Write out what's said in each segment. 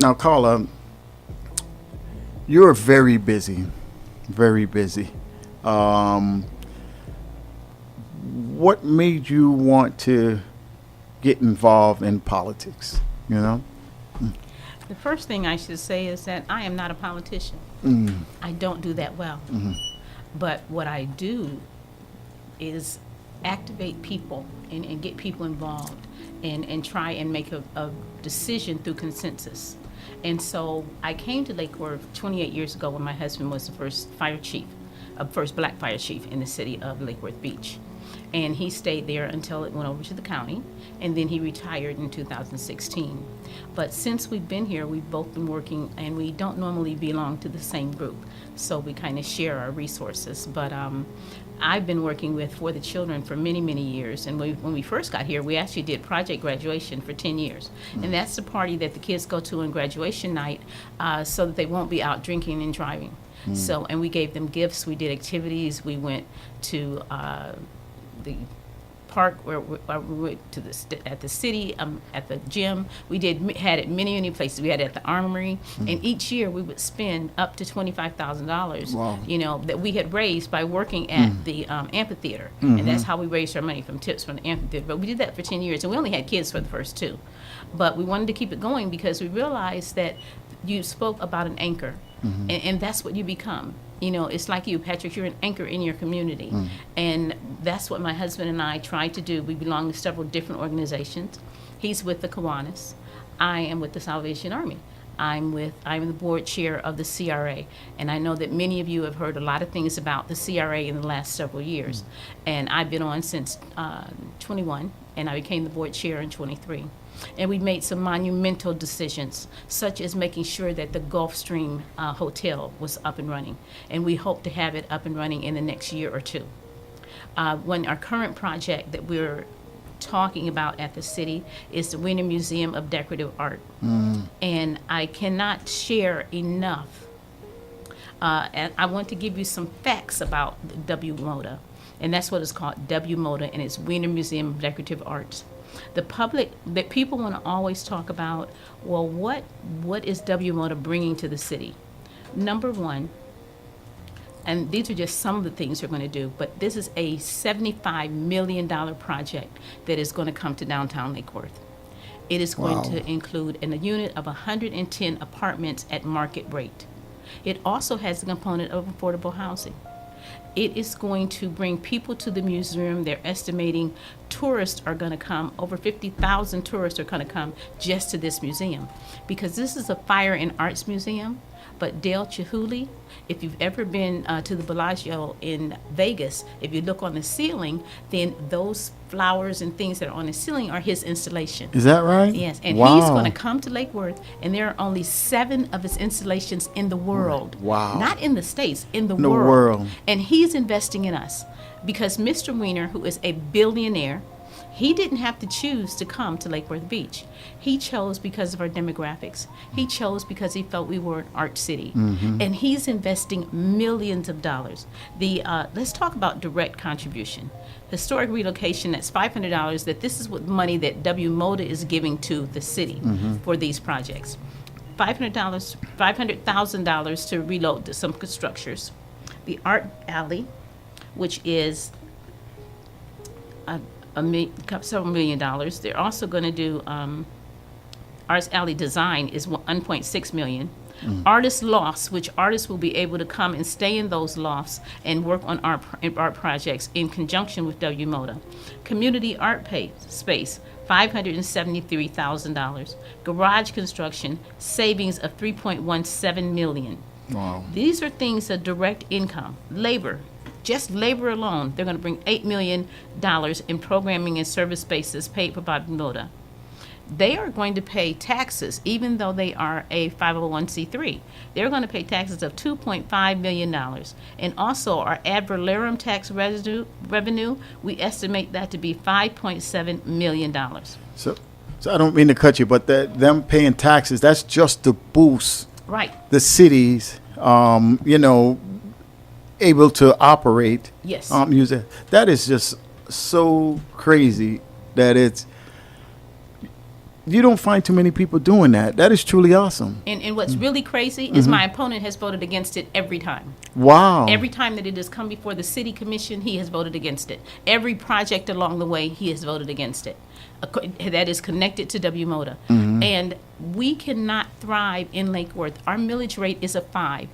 Now, Carla, you're very busy, very busy. Um, what made you want to get involved in politics? You know? The first thing I should say is that I am not a politician. I don't do that well. But what I do is activate people and get people involved and try and make a decision through consensus. And so I came to Lake Worth 28 years ago when my husband was the first fire chief, first black fire chief in the city of Lake Worth Beach. And he stayed there until it went over to the county, and then he retired in 2016. But since we've been here, we've both been working, and we don't normally belong to the same group, so we kind of share our resources. But I've been working with For the Children for many, many years, and when we first got here, we actually did Project Graduation for 10 years. And that's the party that the kids go to on graduation night so that they won't be out drinking and driving. So, and we gave them gifts, we did activities, we went to the park where we went to at the city, at the gym. We had it many places. We had it at the armory, and each year we would spend up to $25,000. Wow. You know, that we had raised by working at the amphitheater, and that's how we raised our money from tips from the amphitheater. But we did that for 10 years, and we only had kids for the first 2. But we wanted to keep it going because we realized that you spoke about an anchor, and that's what you become. You know, it's like you, Patrick, you're an anchor in your community. And that's what my husband and I tried to do. We belong to several different organizations. He's with the Kiwanis. I am with the Salvation Army. I'm the board chair of the CRA. And I know that many of you have heard a lot of things about the CRA in the last several years. And I've been on since 21, and I became the board chair in 23. And we made some monumental decisions, such as making sure that the Gulfstream Hotel was up and running. And we hope to have it up and running in the next year or 2. When our current project that we're talking about at the city is the Wiener Museum of Decorative Art. And I cannot share enough. And I want to give you some facts about WMODA. And that's what it's called, WMODA, and it's Wiener Museum of Decorative Arts. The public, that people want to always talk about, well, what is WMODA bringing to the city? Number one, and these are just some of the things we're going to do, but this is a $75 million project that is going to come to downtown Lake Worth. It is going to include a unit of 110 apartments at market rate. It also has a component of affordable housing. It is going to bring people to the museum. They're estimating tourists are going to come, over 50,000 tourists are going to come just to this museum. Because this is a fire and arts museum, but Dale Chihuly, if you've ever been to the Bellagio in Vegas, if you look on the ceiling, then those flowers and things that are on the ceiling are his installation. Is that right? Yes, and Wow. he's going to come to Lake Worth, and there are only 7 of his installations in the world. Wow. Not in the States, in the In the world. world. And he's investing in us because Mr. Wiener, who is a billionaire, he didn't have to choose to come to Lake Worth Beach. He chose because of our demographics. He chose because he felt we were an art city. And he's investing millions of dollars. Let's talk about direct contribution. Historic relocation, that's $500, that this is what money that WMODA is giving to the city for these projects. $500,000 to reload some structures. The art alley, which is several $1 million. They're also going to do Arts Alley design is $1.6 million. Artist lofts, which artists will be able to come and stay in those lofts and work on art projects in conjunction with WMODA. Community art space, $573,000. Garage construction, savings of $3.17 million. Wow. These are things of direct income. Labor, just labor alone, they're going to bring $8 million in programming and service spaces paid for by WMODA. They are going to pay taxes, even though they are a 501c3. They're going to pay taxes of $2.5 million. And also our ad valorem tax revenue, we estimate that to be $5.7 million. So I don't mean to cut you, but them paying taxes, that's just to boost Right. the cities, able to operate. Yes. you don't find too many people doing that. That is truly awesome. And what's really crazy is my opponent has voted against it every time. Wow. Every time that it has come before the city commission, he has voted against it. Every project along the way, he has voted against it. That is connected to WMOTA. And we cannot thrive in Lake Worth. Our millage rate is a 5.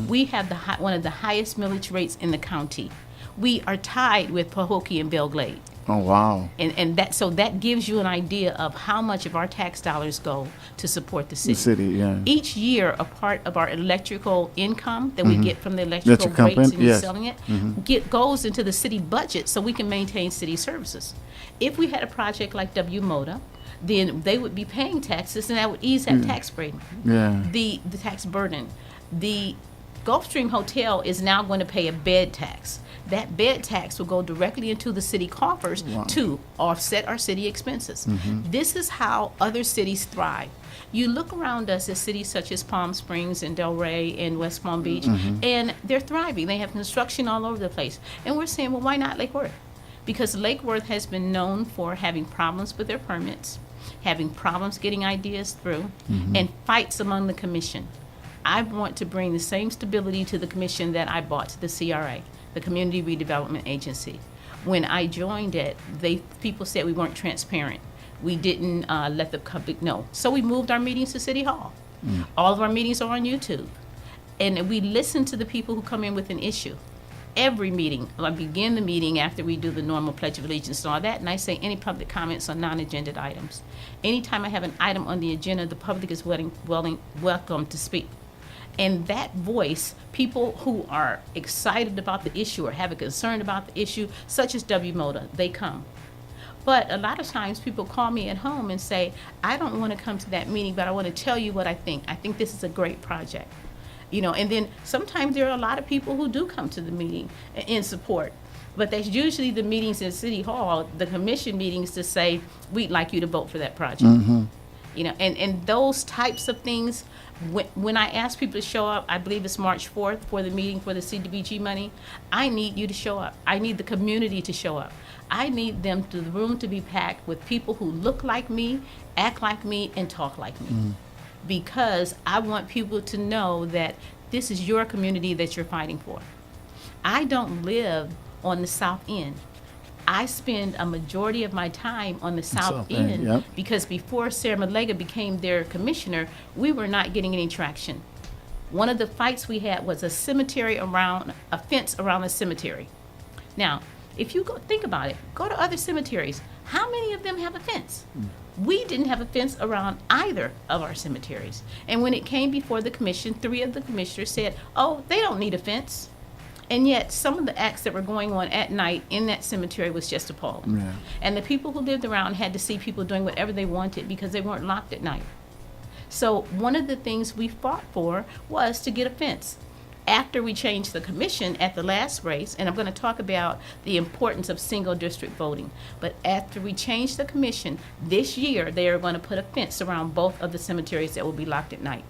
We have one of the highest millage rates in the county. We are tied with Pahokee and Belglade. Oh, wow. And that gives you an idea of how much of our tax dollars go to support the city. The city, yeah. Each year, a part of our electrical income that we get from the electrical Electric company, rates and yes. selling it goes into the city budget so we can maintain city services. If we had a project like WMOTA, then they would be paying taxes, and that would ease that tax burden. Yeah. The tax burden. The Gulfstream Hotel is now going to pay a bed tax. That bed tax will go directly into the city coffers to offset our city expenses. This is how other cities thrive. You look around us at cities such as Palm Springs and Delray and West Palm Beach, and they're thriving. They have construction all over the place. And we're saying, well, why not Lake Worth? Because Lake Worth has been known for having problems with their permits, having problems getting ideas through, and fights among the commission. I want to bring the same stability to the commission that I brought to the CRA, the Community Redevelopment Agency. When I joined it, people said we weren't transparent. We didn't let the public know. So we moved our meetings to City Hall. All of our meetings are on YouTube. And we listen to the people who come in with an issue. Every meeting, I begin the meeting after we do the normal Pledge of Allegiance and all that, and I say any public comments on non-agenda items. Anytime I have an item on the agenda, the public is welcome to speak. And that voice, people who are excited about the issue or have a concern about the issue, such as WMOTA, they come. But a lot of times people call me at home and say, I don't want to come to that meeting, but I want to tell you what I think. I think this is a great project. And then sometimes there are a lot of people who do come to the meeting in support. But that's usually the meetings in City Hall, the commission meetings, to say, we'd like you to vote for that project. And those types of things, when I ask people to show up, I believe it's March 4th for the meeting for the CDBG money, I need you to show up. I need the community to show up. I need the room to be packed with people who look like me, act like me, and talk like me. Because I want people to know that this is your community that you're fighting for. I don't live on the South End. I spend a majority of my time on the South End because before Sarah Malega became their commissioner, we were not getting any traction. One of the fights we had was a fence around a cemetery. Now, if you think about it, go to other cemeteries. How many of them have a fence? We didn't have a fence around either of our cemeteries. And when it came before the commission, 3 of the commissioners said, oh, they don't need a fence. And yet some of the acts that were going on at night in that cemetery was just appalling. Yeah. And the people who lived around had to see people doing whatever they wanted because they weren't locked at night. So one of the things we fought for was to get a fence. After we changed the commission at the last race, and I'm going to talk about the importance of single district voting, but after we changed the commission, this year they are going to put a fence around both of the cemeteries that will be locked at night.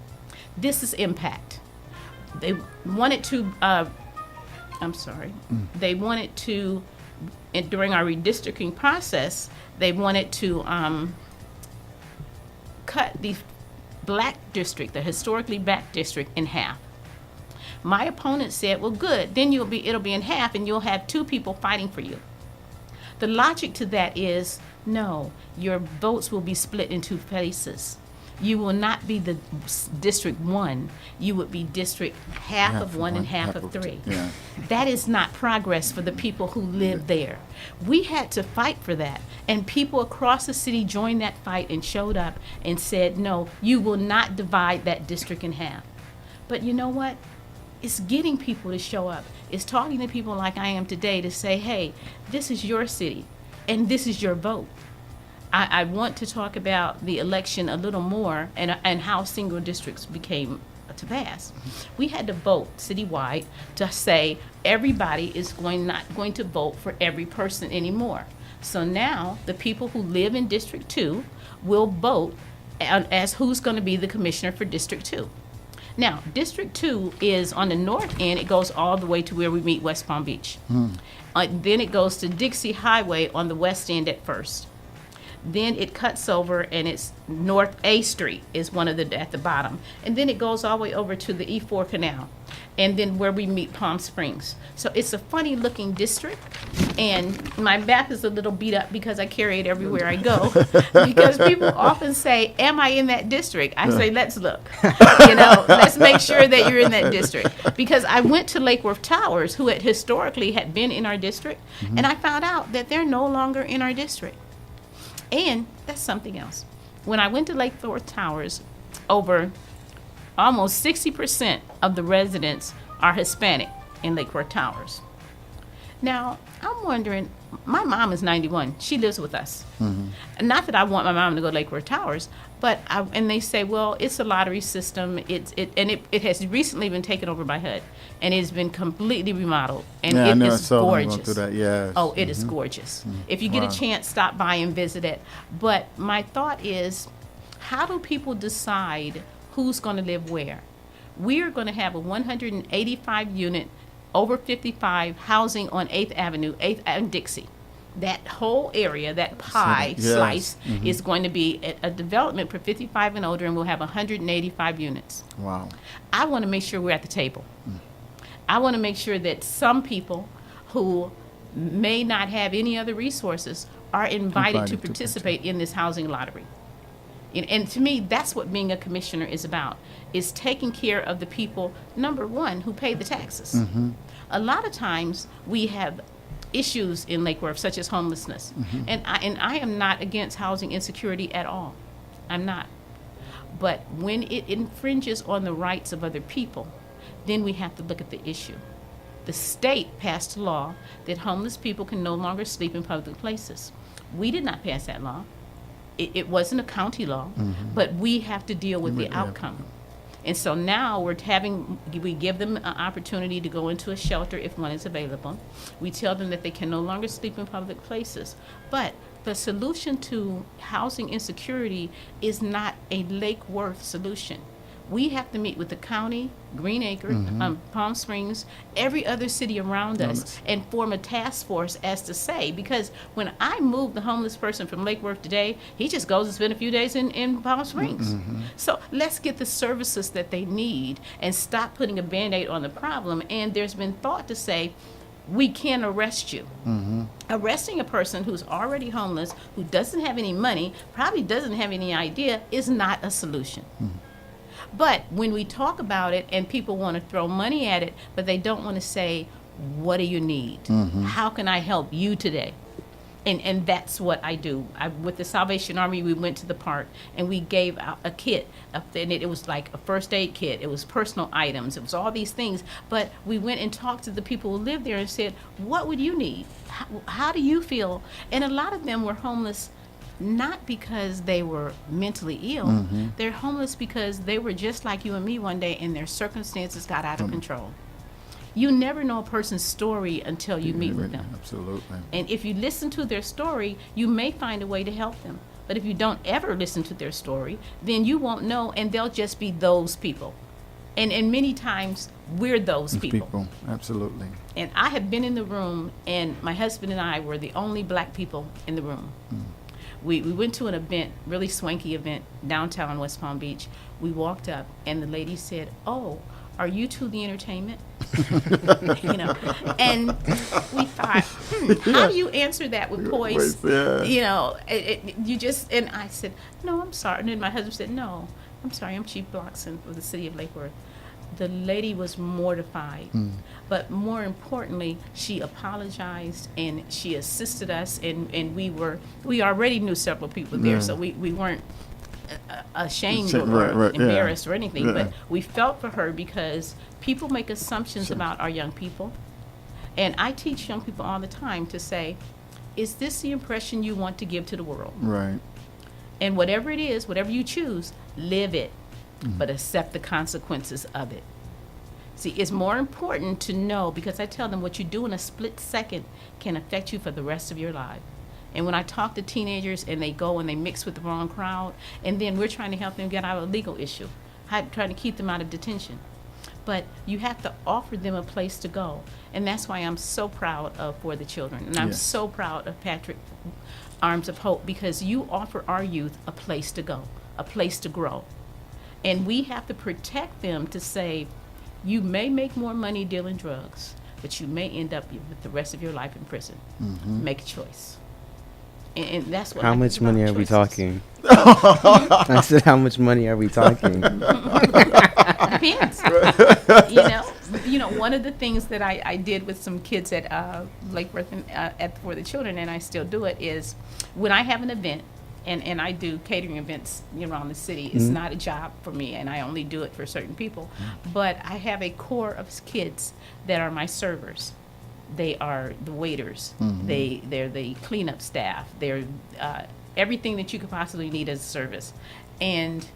This is impact. They wanted to, during our redistricting process, they wanted to cut the black district, the historically black district, in half. My opponent said, well, good, then it'll be in half and you'll have 2 people fighting for you. The logic to that is, no, your votes will be split in 2 places. You will not be the District 1. You would be District half of one and half of 3. Yeah. That is not progress for the people who live there. We had to fight for that. And people across the city joined that fight and showed up and said, no, you will not divide that district in half. But you know what? It's getting people to show up. It's talking to people like I am today to say, hey, this is your city and this is your vote. I want to talk about the election a little more and how single districts became to pass. We had to vote citywide to say everybody is not going to vote for every person anymore. So now the people who live in District 2 will vote as who's going to be the commissioner for District 2. Now, District 2 is on the north end. It goes all the way to where we meet West Palm Beach. Then it goes to Dixie Highway on the west end at first. Then it cuts over, and it's North A Street is one of the at the bottom, and then it goes all the way over to the E4 Canal, and then where we meet Palm Springs. So it's a funny looking district, and my map is a little beat up because I carry it everywhere I go. Because people often say, "Am I in that district?" I say, "Let's look. Let's make sure that you're in that district." Because I went to Lake Worth Towers, who had historically had been in our district, and I found out that they're no longer in our district. And that's something else. When I went to Lake Worth Towers, over almost 60% of the residents are Hispanic in Lake Worth Towers. Now, I'm wondering, my mom is 91. She lives with us. Not that I want my mom to go to Lake Worth Towers, but and they say, well, it's a lottery system. It has recently been taken over by HUD, and it's been completely remodeled, and Yeah, I it know, I is saw them going gorgeous. through that, yes. Oh, it is gorgeous. If you get Wow. a chance, stop by and visit it. But my thought is, how do people decide who's going to live where? We are going to have a 185 unit over 55 housing on 8th Avenue, 8th and Dixie. That whole area, that pie Yes. slice, is going to be a development for 55 and older, and we'll have 185 units. Wow. I want to make sure we're at the table. I want to make sure that some people who may not have any other resources are invited to participate in this housing lottery. And to me, that's what being a commissioner is about, is taking care of the people, number one, who pay the taxes. A lot of times we have issues in Lake Worth, such as homelessness. And I am not against housing insecurity at all. I'm not. But when it infringes on the rights of other people, then we have to look at the issue. The state passed a law that homeless people can no longer sleep in public places. We did not pass that law. It wasn't a county law, but we have to deal with the outcome. And so now we give them an opportunity to go into a shelter if one is available. We tell them that they can no longer sleep in public places. But the solution to housing insecurity is not a Lake Worth solution. We have to meet with the county, Green Acre, Palm Springs, every other city around us, and form a task force as to say, because when I moved the homeless person from Lake Worth today, he just goes and spend a few days in Palm Springs. So let's get the services that they need and stop putting a Band-Aid on the problem. And there's been thought to say, we can arrest you. Arresting a person who's already homeless, who doesn't have any money, probably doesn't have any idea, is not a solution. But when we talk about it and people want to throw money at it, but they don't want to say, what do you need? How can I help you today? And that's what I do. With the Salvation Army, we went to the park and we gave out a kit. And it was like a first aid kit. It was personal items. It was all these things. But we went and talked to the people who lived there and said, what would you need? How do you feel? And a lot of them were homeless not because they were mentally ill. They're homeless because they were just like you and me one day and their circumstances got out of control. You never know a person's story until you meet with them. Absolutely. And if you listen to their story, you may find a way to help them. But if you don't ever listen to their story, then you won't know, and they'll just be those people. And many times, we're those people. Absolutely. And I have been in the room, and my husband and I were the only black people in the room. We went to an event, really swanky event, downtown West Palm Beach. We walked up, and the lady said, "Oh, are you two the entertainment?" And we thought, how do you answer that with poise? You just, and I said, "No, I'm sorry." And then my husband said, "No, I'm sorry, I'm Chief Blockson of the city of Lake Worth." The lady was mortified, but more importantly, she apologized and she assisted us, and we already knew several people there, so we weren't ashamed or embarrassed or anything, but we felt for her because people make assumptions about our young people. And I teach young people all the time to say, is this the impression you want to give to the world? Right. And whatever it is, whatever you choose, live it, but accept the consequences of it. See, it's more important to know, because I tell them what you do in a split second can affect you for the rest of your life. And when I talk to teenagers and they go and they mix with the wrong crowd, and then we're trying to help them get out of a legal issue, trying to keep them out of detention. but you have to offer them a place to go. And that's why I'm so proud of For the Children. And I'm Yes. so proud of Patrick Arms of Hope, because you offer our youth a place to go, a place to grow. And we have to protect them to say, you may make more money dealing drugs, but you may end up with the rest of your life in prison. Make a choice. And that's what How life much is about, money are we choices. talking? I said, how much money are we talking? Depends. One of the things that I did with some kids at Lake Worth at For the Children, and I still do it, is when I have an event, and I do catering events around the city. It's not a job for me, and I only do it for certain people. But I have a core of kids that are my servers. They are the waiters. They're the cleanup staff. They're everything that you could possibly need as a service. And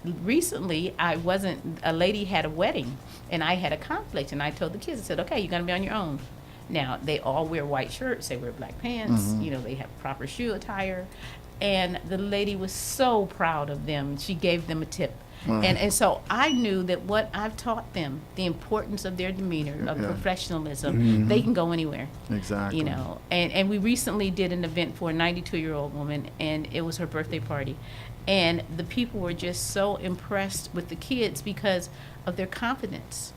recently, a lady had a wedding, and I had a conflict, and I told the kids, I said, okay, you're going to be on your own. Now, they all wear white shirts. They wear black pants. They have proper shoe attire. And the lady was so proud of them. She gave them a tip. And so I knew that what I've taught them, the importance of their demeanor, of professionalism, they can go anywhere. Exactly. And we recently did an event for a 92-year-old woman, and it was her birthday party. And the people were just so impressed with the kids because of their confidence,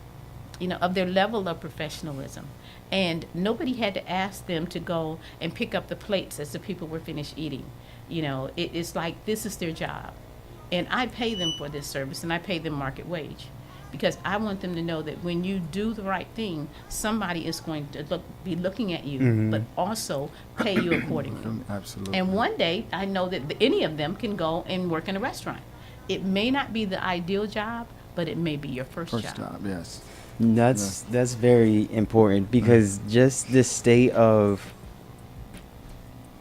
of their level of professionalism. And nobody had to ask them to go and pick up the plates as the people were finished eating. It's like this is their job. And I pay them for this service, and I pay them market wage, because I want them to know that when you do the right thing, somebody is going to be looking at you, but also pay you accordingly. Absolutely. And one day, I know that any of them can go and work in a restaurant. It may not be the ideal job, but it may be your first job. Yes. That's very important, because just the state of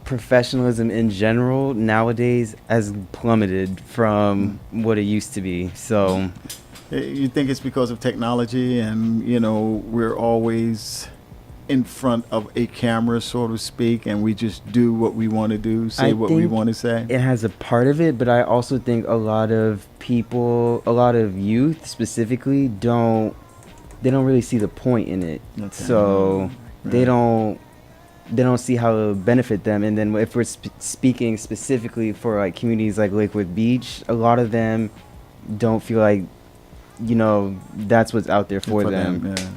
professionalism in general nowadays has plummeted from what it used to be. So You think it's because of technology, and we're always in front of a camera, so to speak, and we just do what we want to do, say what we want to say? It has a part of it, but I also think a lot of youth specifically don't really see the point in it. Okay. So they don't see how it will benefit them. And then if we're speaking specifically for like communities like Lakewood Beach, a lot of them don't feel like that's what's out there for them. Yeah.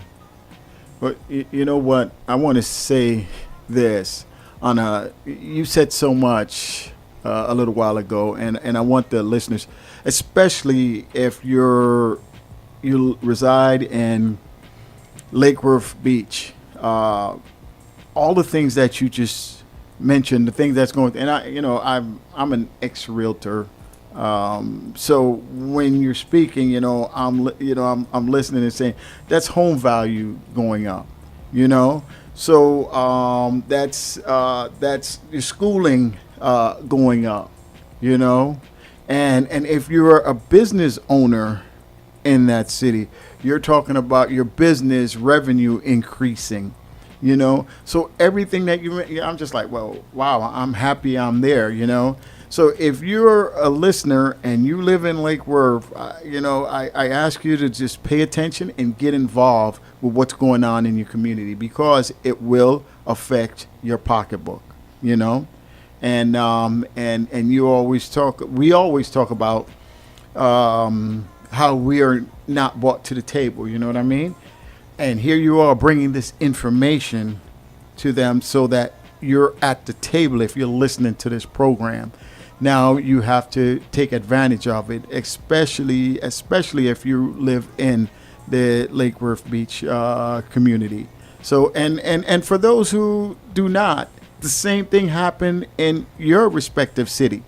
But you know what? I want to say this. You said so much a little while ago, and I want the listeners, especially if you reside in Lake Worth Beach, all the things that you just mentioned, the things that's going, and I'm an ex-realtor. So when you're speaking, I'm listening and saying that's home value going up, So that's your schooling going up, and if you're a business owner in that city, you're talking about your business revenue increasing. So everything that I'm just like, well, wow, I'm happy I'm there, So if you're a listener and you live in Lake Worth, I ask you to just pay attention and get involved with what's going on in your community, because it will affect your pocketbook, and we always talk about how we are not brought to the table, you know what I mean? And here you are bringing this information to them so that you're at the table if you're listening to this program. Now you have to take advantage of it, especially if you live in the Lake Worth Beach community. So, and for those who do not, the same thing happened in your respective city.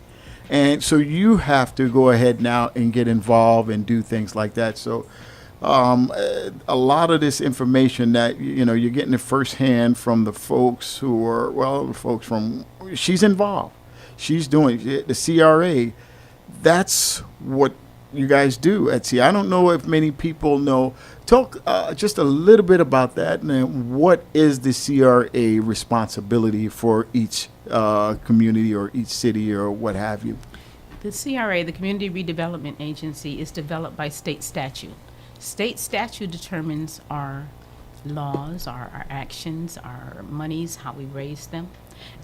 And so you have to go ahead now and get involved and do things like that. So a lot of this information that you're getting it firsthand from the folks who are she's involved, she's doing the CRA. That's what you guys do at CRA. I don't know if many people know. Talk just a little bit about that, and what is the CRA responsibility for each community or each city or what have you? The CRA, the Community Redevelopment Agency, is developed by state statute. State statute determines our laws, our actions, our monies, how we raise them.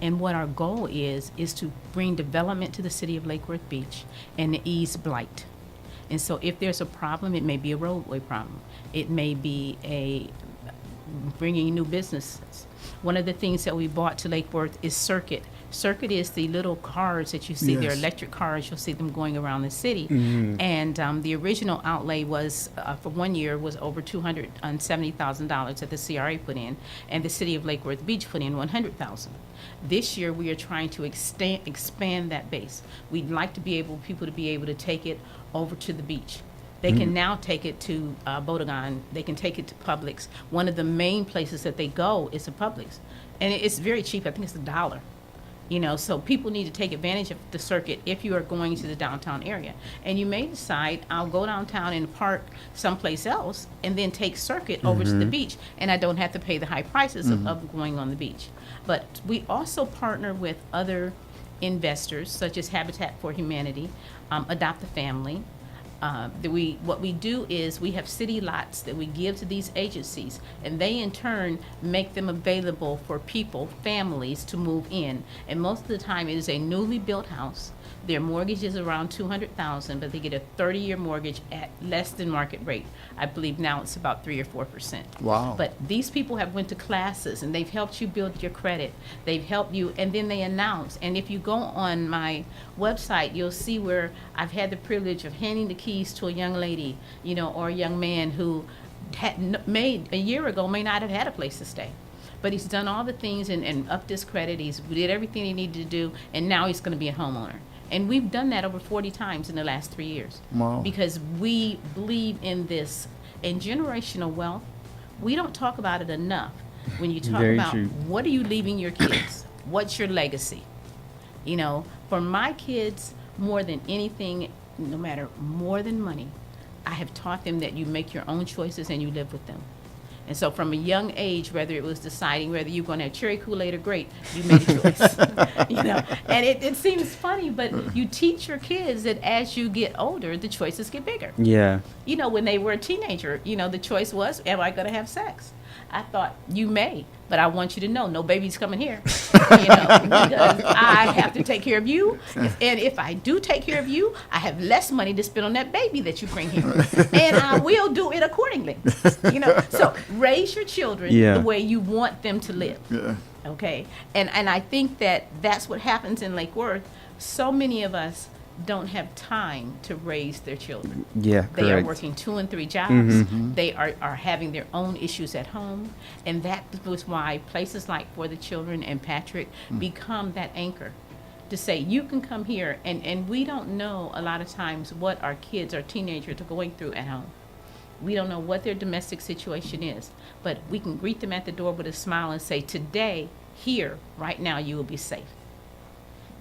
And what our goal is to bring development to the city of Lake Worth Beach and ease blight. And so if there's a problem, it may be a roadway problem. It may be a bringing new businesses. One of the things that we brought to Lake Worth is Circuit. Circuit is the little cars that you see. They're Yes. electric cars. You'll see them going around the city. Mm-hmm. And the original outlay was, for 1 year, was over $270,000 that the CRA put in, and the city of Lake Worth Beach put in $100,000. This year, we are trying to expand that base. We'd like to be able, people to be able to take it over to the beach. They can now take it to Bodegon. They can take it to Publix. One of the main places that they go is to Publix. And it's very cheap. I think it's $1. You know, so people need to take advantage of the Circuit if you are going to the downtown area. And you may decide, I'll go downtown and park someplace else and then take Circuit over to the beach. And I don't have to pay the high prices of going on the beach. But we also partner with other investors, such as Habitat for Humanity, Adopt a Family. What we do is we have city lots that we give to these agencies, and they in turn make them available for people, families, to move in. And most of the time, it is a newly built house. Their mortgage is around $200,000, but they get a 30-year mortgage at less than market rate. I believe now it's about 3 or 4%. Wow. But these people have went to classes, and they've helped you build your credit. They've helped you, and then they announce. And if you go on my website, you'll see where I've had the privilege of handing the keys to a young lady, you know, or a young man who had made a year ago may not have had a place to stay. But he's done all the things and upped his credit. He's did everything he needed to do, and now he's going to be a homeowner. And we've done that over 40 times in the last 3 years. Wow. Because we believe in this. In generational wealth, we don't talk about it enough. When you talk Very about true. what are you leaving your kids? What's your legacy? You know, for my kids, more than anything, no matter more than money, I have taught them that you make your own choices and you live with them. And so from a young age, whether it was deciding whether you're going to have cherry Kool-Aid or grape, you made a choice. You know, and it seems funny, but you teach your kids that as you get older, the choices get bigger. Yeah. You know, when they were a teenager, you know, the choice was, am I going to have sex? I thought, you may, but I want you to know, no baby's coming here. You know, because I have to take care of you. And if I do take care of you, I have less money to spend on that baby that you bring here. And I will do it accordingly. You know, so raise your children Yeah. the way you want them to live. Yeah. Okay? And I think that that's what happens in Lake Worth. So many of us don't have time to raise their children. Yeah, They are correct. working 2 and 3 jobs. Mm-hmm. They are having their own issues at home. And that was why places like For the Children and Patrick become that anchor to say, you can come here. And we don't know a lot of times what our kids, our teenagers are going through at home. We don't know what their domestic situation is. But we can greet them at the door with a smile and say, today, here, right now, you will be safe.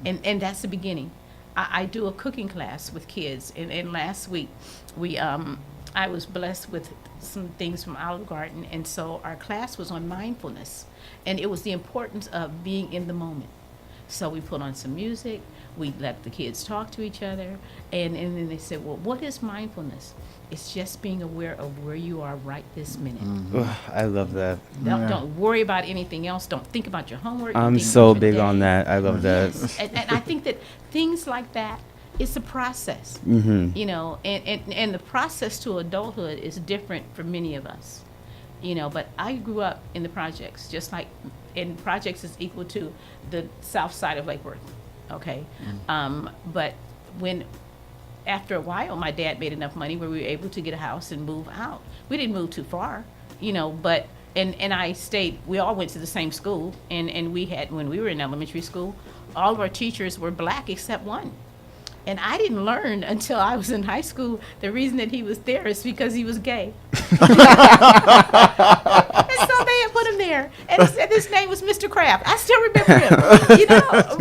And that's the beginning. I do a cooking class with kids, and last week I was blessed with some things from Olive Garden, and so our class was on mindfulness, and it was the importance of being in the moment. So we put on some music, we let the kids talk to each other, and then they said, well, what is mindfulness? It's just being aware of where you are right this minute. Ugh, I love that. Don't worry about anything else. Don't think about your homework. Don't I'm think so about your big on day. that. I love that. Yes. And I think that things like that, it's a process. Mm-hmm. You know, and the process to adulthood is different for many of us. You know, but I grew up in the projects, just like in projects is equal to the south side of Lake Worth. Okay. But after a while, my dad made enough money where we were able to get a house and move out. We didn't move too far, you know, but, and I stayed, we all went to the same school, and we had, when we were in elementary school, all of our teachers were black except one. And I didn't learn until I was in high school the reason that he was there is because he was gay. And so they had put him there, and he said his name was Mr. Kraft. I still remember him, you know,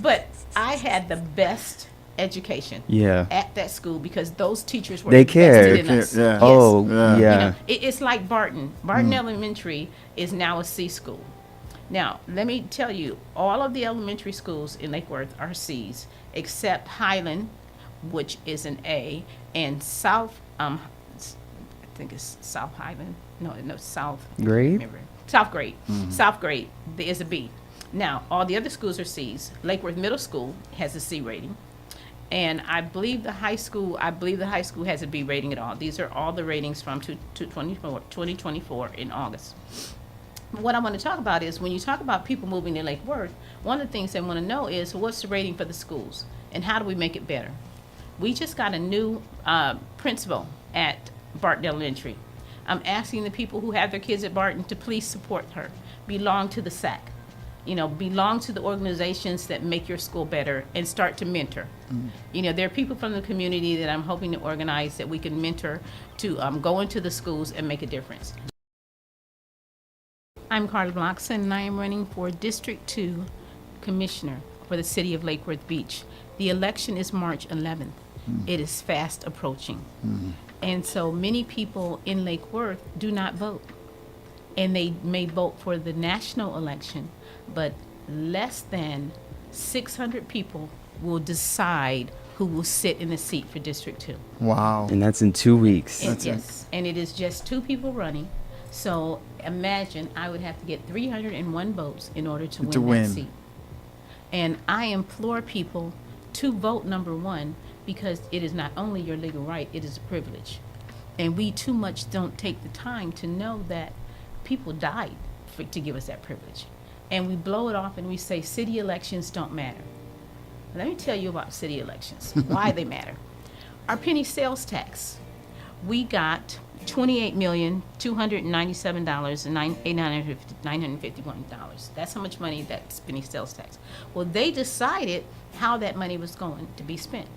but I had the best education Yeah. at that school because those teachers were They invested cared. in us. Yeah. Yes. Oh, Yeah. yeah. You know, it's like Barton. Barton Elementary is now a C school. Now, let me tell you, all of the elementary schools in Lake Worth are C's, except Highland, which is an A, and South think it's South Highland. No, South. Grade? Remember. South Grade. South Grade is a B. Now, all the other schools are C's. Lake Worth Middle School has a C rating. And I believe the high school has a B rating at all. These are all the ratings from 2024 in August. What I want to talk about is when you talk about people moving to Lake Worth, one of the things they want to know is what's the rating for the schools and how do we make it better? We just got a new principal at Barton Elementary. I'm asking the people who have their kids at Barton to please support her, belong to the SAC. Belong to the organizations that make your school better and start to mentor. There are people from the community that I'm hoping to organize that we can mentor to go into the schools and make a difference. I'm Carla Blockson, and I am running for District 2 Commissioner for the City of Lake Worth Beach. The election is March 11th. It is fast approaching. And so many people in Lake Worth do not vote. And they may vote for the national election, but less than 600 people will decide who will sit in the seat for District 2. Wow. And that's in 2 weeks. Yes, and it is just 2 people running. So imagine I would have to get 301 votes in order to win that seat. And I implore people to vote number 1 because it is not only your legal right, it is a privilege. And we too much don't take the time to know that people died to give us that privilege. And we blow it off and we say city elections don't matter. Let me tell you about city elections, why they matter. Our penny sales tax, we got $28,297,951. That's how much money that's penny sales tax. Well, they decided how that money was going to be spent.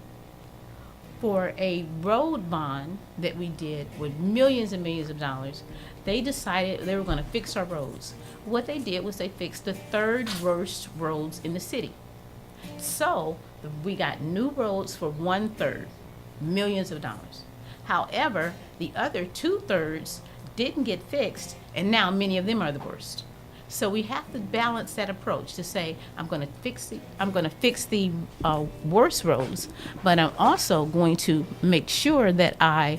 For a road bond that we did with millions and millions of dollars, they decided they were going to fix our roads. What they did was they fixed the 3rd worst roads in the city. So we got new roads for 1/3, millions of dollars. However, the other 2/3 didn't get fixed, and now many of them are the worst. So we have to balance that approach to say, I'm going to fix the worst roads, but I'm also going to make sure that I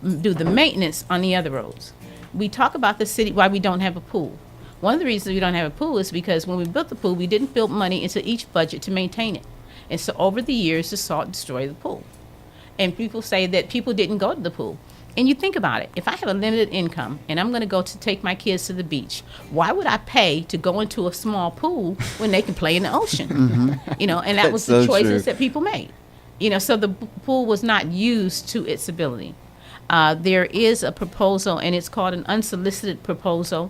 do the maintenance on the other roads. We talk about the city, why we don't have a pool. One of the reasons we don't have a pool is because when we built the pool, we didn't build money into each budget to maintain it. And so over the years, the salt destroyed the pool. And people say that people didn't go to the pool. And you think about it, if I have a limited income and I'm going to go to take my kids to the beach, why would I pay to go into a small pool when they can play in the ocean? And that was the choices that people made. So the pool was not used to its ability. There is a proposal, and it's called an unsolicited proposal,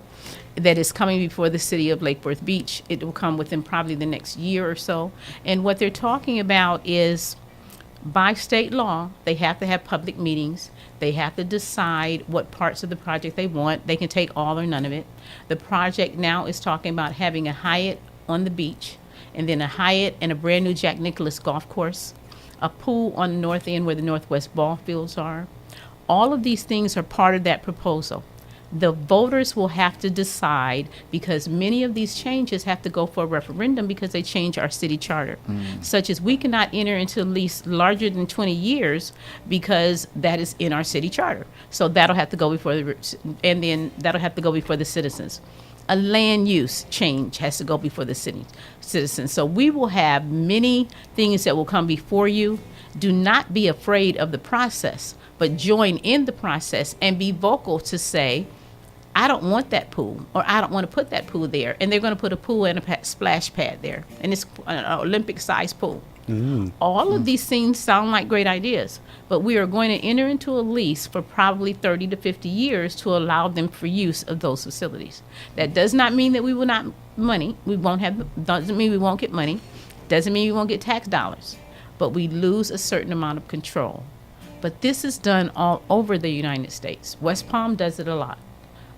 that is coming before the city of Lake Worth Beach. It will come within probably the next year or so. And what they're talking about is, by state law, they have to have public meetings. They have to decide what parts of the project they want. They can take all or none of it. The project now is talking about having a Hyatt on the beach, and then a Hyatt and a brand new Jack Nicklaus golf course, a pool on the north end where the Northwest ball fields are. All of these things are part of that proposal. The voters will have to decide, because many of these changes have to go for a referendum because they change our city charter, such as we cannot enter into a lease larger than 20 years because that is in our city charter. So that'll have to go before that'll have to go before the citizens. A land use change has to go before the citizens. So we will have many things that will come before you. Do not be afraid of the process, but join in the process and be vocal to say, I don't want that pool, or I don't want to put that pool there. And they're going to put a pool and a splash pad there, and it's an Olympic-sized pool. All of these things sound like great ideas, but we are going to enter into a lease for probably 30 to 50 years to allow them for use of those facilities. That does not mean that we will not money. Doesn't mean we won't get money. Doesn't mean we won't get tax dollars, but we lose a certain amount of control. But this is done all over the United States. West Palm does it a lot.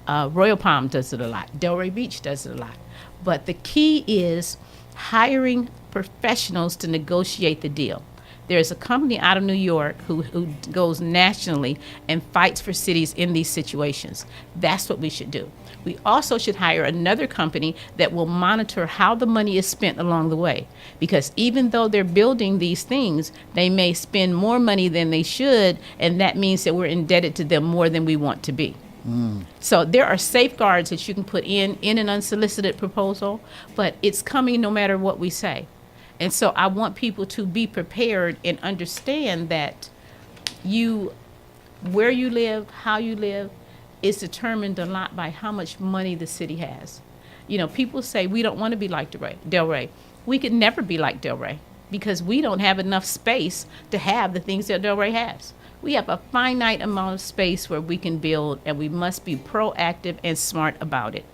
Royal Palm does it a lot. Delray Beach does it a lot. But the key is hiring professionals to negotiate the deal. There's a company out of New York who goes nationally and fights for cities in these situations. That's what we should do. We also should hire another company that will monitor how the money is spent along the way. Because even though they're building these things, they may spend more money than they should, and that means that we're indebted to them more than we want to be. So there are safeguards that you can put in an unsolicited proposal, but it's coming no matter what we say. And so I want people to be prepared and understand that where you live, how you live, is determined a lot by how much money the city has. You know, people say we don't want to be like Delray. We could never be like Delray because we don't have enough space to have the things that Delray has. We have a finite amount of space where we can build, and we must be proactive and smart about it.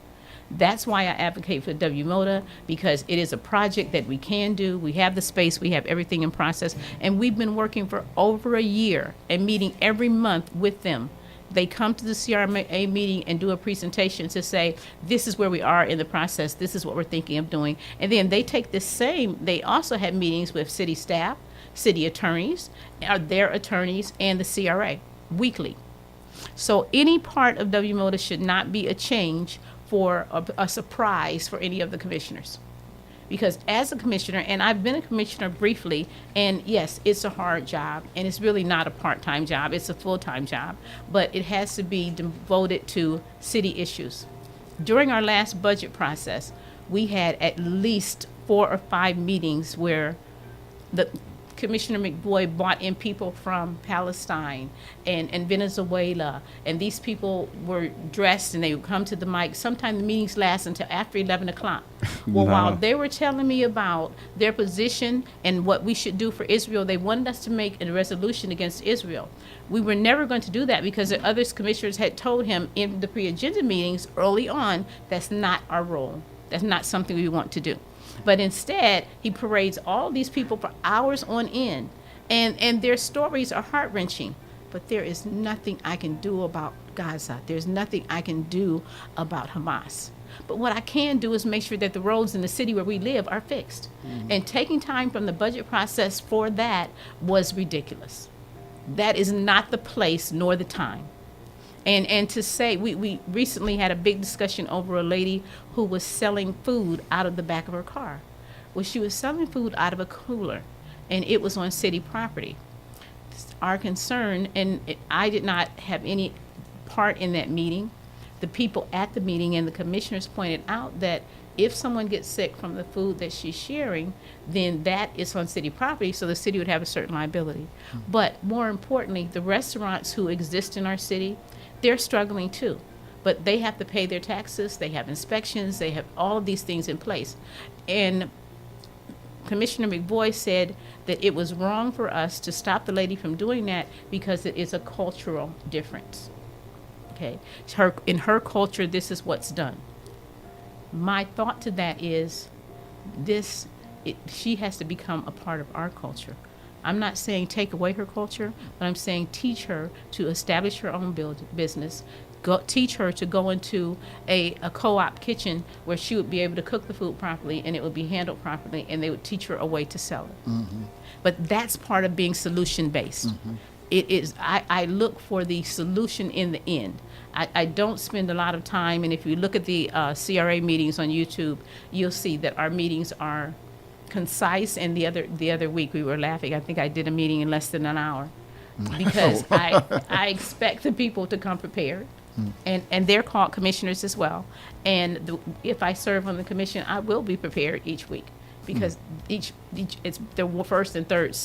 That's why I advocate for WMOTA, because it is a project that we can do. We have the space, we have everything in process, and we've been working for over a year and meeting every month with them. They come to the CRA meeting and do a presentation to say, this is where we are in the process, this is what we're thinking of doing. And then they take the same, they also have meetings with city staff, city attorneys, their attorneys, and the CRA weekly. So any part of WMOTA should not be a change for a surprise for any of the commissioners. Because as a commissioner, and I've been a commissioner briefly, and yes, it's a hard job, and it's really not a part-time job, it's a full-time job, but it has to be devoted to city issues. During our last budget process, we had at least 4 or 5 meetings where Commissioner McBoy brought in people from Palestine and Venezuela, and these people were dressed and they would come to the mic. Sometimes the meetings last until after 11 o'clock. Well, while they were telling me about their position and what we should do for Israel, they wanted us to make a resolution against Israel. We were never going to do that because the other commissioners had told him in the pre-agenda meetings early on, that's not our role. That's not something we want to do. But instead, he parades all these people for hours on end, and their stories are heart-wrenching. But there is nothing I can do about Gaza. There's nothing I can do about Hamas. But what I can do is make sure that the roads in the city where we live are fixed. And taking time from the budget process for that was ridiculous. That is not the place nor the time. And to say, we recently had a big discussion over a lady who was selling food out of the back of her car. Well, she was selling food out of a cooler, and it was on city property. Our concern, and I did not have any part in that meeting, the people at the meeting and the commissioners pointed out that if someone gets sick from the food that she's sharing, then that is on city property, so the city would have a certain liability. But more importantly, the restaurants who exist in our city, they're struggling too, but they have to pay their taxes, they have inspections, they have all of these things in place. And Commissioner McBoy said that it was wrong for us to stop the lady from doing that because it is a cultural difference. Okay, in her culture, this is what's done. My thought to that is she has to become a part of our culture. I'm not saying take away her culture, but I'm saying teach her to establish her own business. Teach her to go into a co-op kitchen where she would be able to cook the food properly and it would be handled properly, and they would teach her a way to sell it. But that's part of being solution-based. It is. I look for the solution in the end. I don't spend a lot of time, and if you look at the CRA meetings on YouTube, you'll see that our meetings are concise, and the other week we were laughing. I think I did a meeting in less than an hour because I expect the people to come prepared, and they're called commissioners as well. And if I serve on the commission, I will be prepared each week because each it's the first and third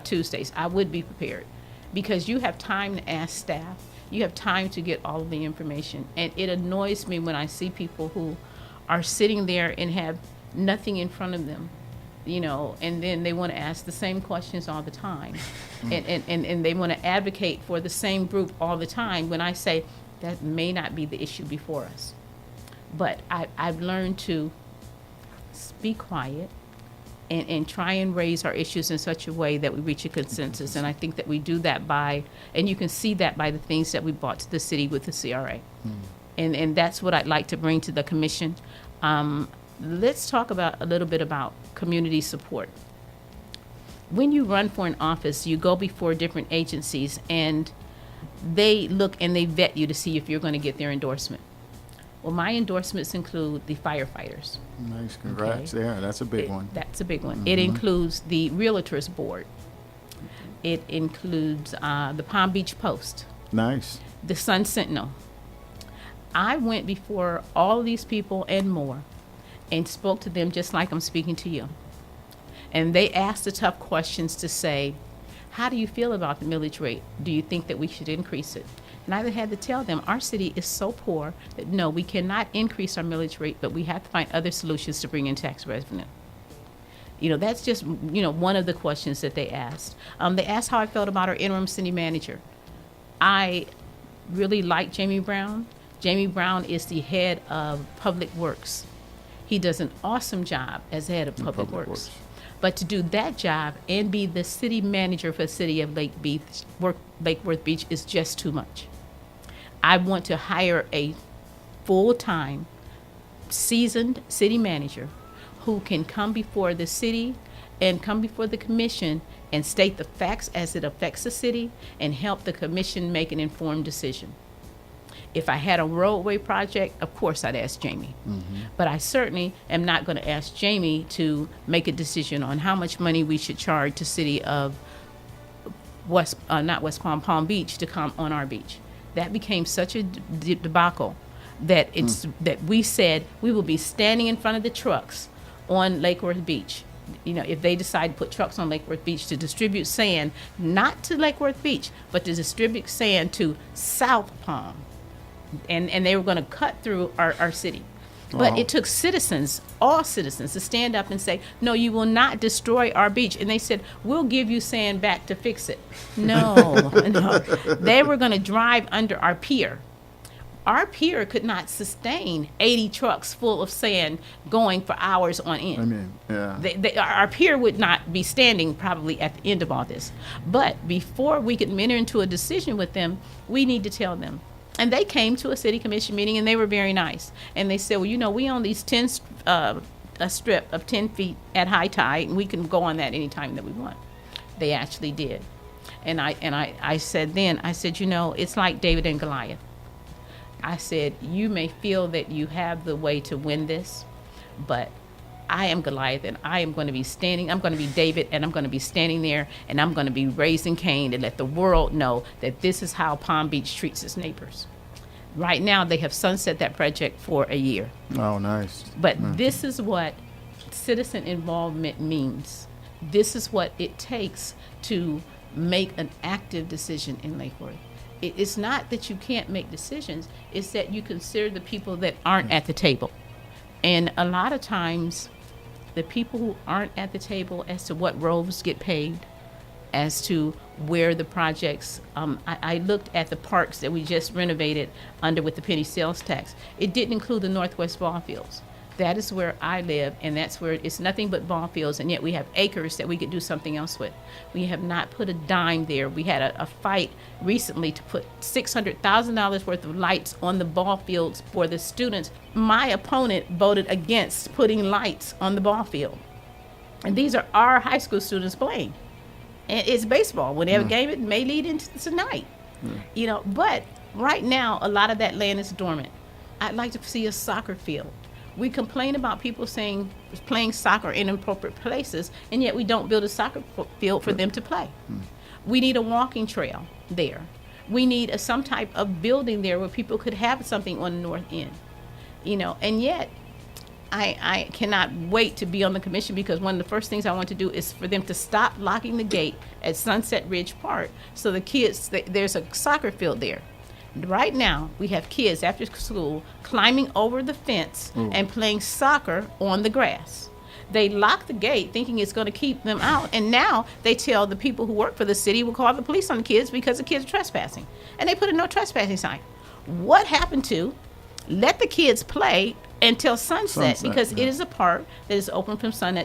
Tuesdays. I would be prepared because you have time to ask staff. You have time to get all of the information, and it annoys me when I see people who are sitting there and have nothing in front of them, you know, and then they want to ask the same questions all the time, and they want to advocate for the same group all the time when I say that may not be the issue before us. But I've learned to be quiet and try and raise our issues in such a way that we reach a consensus. And I think that we do that and you can see that by the things that we brought to the city with the CRA. And that's what I'd like to bring to the commission. Let's talk a little bit about community support. when you run for an office, you go before different agencies, and they look and they vet you to see if you're going to get their endorsement. Well, my endorsements include the firefighters. Nice, congrats. Yeah, that's a big one. That's a big one. It includes the Realtors Board. It includes the Palm Beach Post, Nice. the Sun Sentinel. I went before all of these people and more and spoke to them just like I'm speaking to you. And they asked the tough questions to say, how do you feel about the millage rate? Do you think that we should increase it? And I had to tell them, our city is so poor that no, we cannot increase our millage rate, but we have to find other solutions to bring in tax revenue. You know, that's just, you know, one of the questions that they asked. They asked how I felt about our interim city manager. I really like Jamie Brown. Jamie Brown is the head of Public Works. He does an awesome job as head of Public Works. But to do that job and be the city manager for the city of Lake Worth Beach is just too much. I want to hire a full-time, seasoned city manager who can come before the city and come before the commission and state the facts as it affects the city and help the commission make an informed decision. If I had a roadway project, of course I'd ask Jamie. But I certainly am not going to ask Jamie to make a decision on how much money we should charge the city of Palm Beach to come on our beach. That became such a debacle that that we said we will be standing in front of the trucks on Lake Worth Beach. You know, if they decide to put trucks on Lake Worth Beach to distribute sand, not to Lake Worth Beach, but to distribute sand to South Palm. And they were going to cut through our city. But it took citizens, all citizens, to stand up and say, no, you will not destroy our beach. And they said, we'll give you sand back to fix it. No, no. They were going to drive under our pier. Our pier could not sustain 80 trucks full of sand going for hours on end. I mean, yeah. Our pier would not be standing probably at the end of all this. But before we could enter into a decision with them, we need to tell them. And they came to a city commission meeting, and they were very nice. And they said, well, you know, we own these a strip of 10 feet at high tide, and we can go on that anytime that we want. They actually did. And I said, you know, it's like David and Goliath. I said, you may feel that you have the way to win this, but I am Goliath, and I am going to be standing. I'm going to be David, and I'm going to be standing there, and I'm going to be raising Cain and let the world know that this is how Palm Beach treats its neighbors. Right now, they have sunset that project for a year. Oh, nice. But this is what citizen involvement means. This is what it takes to make an active decision in Lake Worth. It's not that you can't make decisions. It's that you consider the people that aren't at the table. And a lot of times, the people who aren't at the table as to what roads get paved, as to where the projects, I looked at the parks that we just renovated with the penny sales tax. It didn't include the Northwest ball fields. That is where I live, and that's where it's nothing but ball fields, and yet we have acres that we could do something else with. We have not put a dime there. We had a fight recently to put $600,000 worth of lights on the ball fields for the students. My opponent voted against putting lights on the ball field. And these are our high school students playing. And it's baseball. Whenever game it may lead into tonight. You know, but right now, a lot of that land is dormant. I'd like to see a soccer field. We complain about people playing soccer in inappropriate places, and yet we don't build a soccer field for them to play. We need a walking trail there. We need some type of building there where people could have something on the north end. You know, and yet I cannot wait to be on the commission, because one of the first things I want to do is for them to stop locking the gate at Sunset Ridge Park so the kids, there's a soccer field there. Right now, we have kids after school climbing over the fence and playing soccer on the grass. They lock the gate thinking it's going to keep them out, and now they tell the people who work for the city will call the police on the kids because the kids are trespassing. And they put a no trespassing sign. What happened to let the kids play until sunset, because it is a park that is open from sun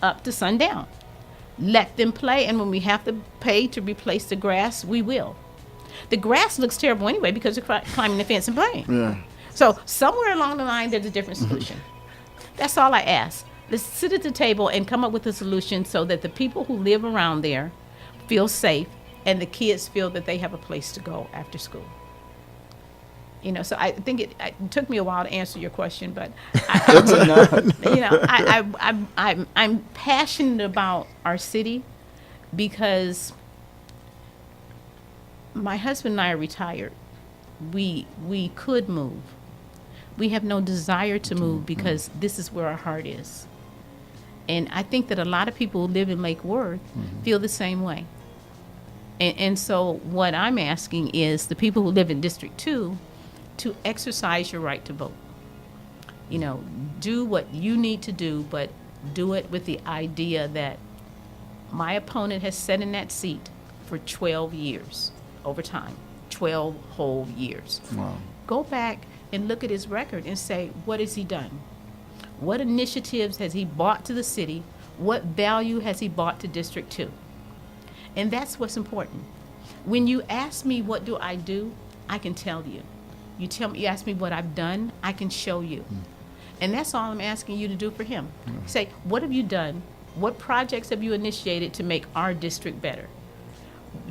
up to sundown. Let them play, and when we have to pay to replace the grass, we will. The grass looks terrible anyway because they're climbing the fence and playing. Yeah. So somewhere along the line, there's a different solution. That's all I ask. Let's sit at the table and come up with a solution so that the people who live around there feel safe and the kids feel that they have a place to go after school. So I think it took me a while to answer your question, but I'm passionate about our city because my husband and I are retired. We could move. We have no desire to move because this is where our heart is. And I think that a lot of people who live in Lake Worth feel the same way. And so what I'm asking is the people who live in District 2 to exercise your right to vote. Do what you need to do, but do it with the idea that my opponent has sat in that seat for 12 years over time, 12 whole years. Wow. Go back and look at his record and say, what has he done? What initiatives has he brought to the city? What value has he brought to District 2? And that's what's important. When you ask me what do, I can tell you. You ask me what I've done, I can show you. And that's all I'm asking you to do for him. Say, what have you done? What projects have you initiated to make our district better?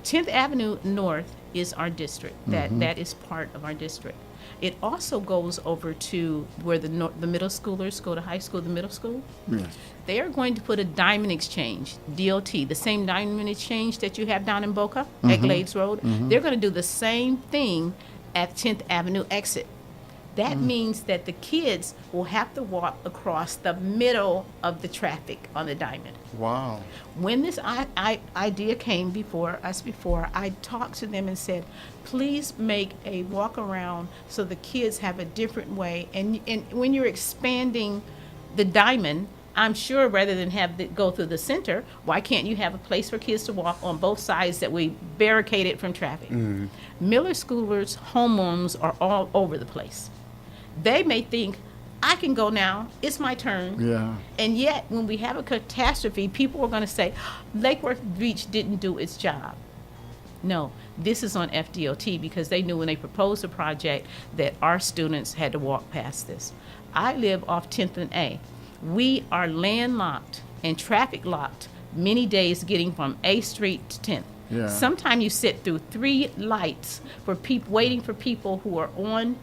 10th Avenue North is our district. That is part of our district. It also goes over to where the middle schoolers go to high school, the middle school. Yes. They are going to put a diamond exchange, DOT, the same diamond exchange that you have down in Boca at Glades Road. They're going to do the same thing at 10th Avenue exit. That means that the kids will have to walk across the middle of the traffic on the diamond. Wow. When this idea came before us, I talked to them and said, please make a walk around so the kids have a different way. And when you're expanding the diamond, I'm sure rather than have it go through the center, why can't you have a place for kids to walk on both sides that we barricade it from traffic? Miller Schoolers' homerooms are all over the place. They may think, I can go now, it's my turn. Yeah. And yet, when we have a catastrophe, people are going to say, Lake Worth Beach didn't do its job. No, this is on FDOT because they knew when they proposed a project that our students had to walk past this. I live off 10th and A. We are landlocked and traffic locked many days getting from A Street to 10th. Yeah. Sometimes you sit through 3 lights for waiting for people who are on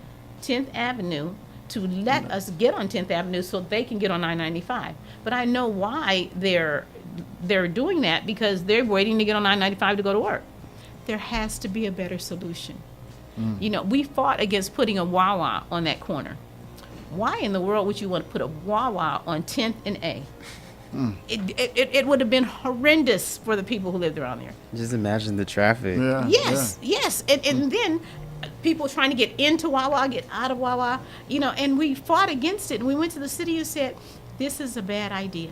10th Avenue to let us get on 10th Avenue so they can get on I-95. But I know why they're doing that, because they're waiting to get on I-95 to go to work. There has to be a better solution. We fought against putting a Wawa on that corner. Why in the world would you want to put a Wawa on 10th and A? It would have been horrendous for the people who lived around there. Just imagine the traffic. Yeah. Yes. And then people trying to get into Wawa, get out of Wawa, and we fought against it. And we went to the city and said, this is a bad idea.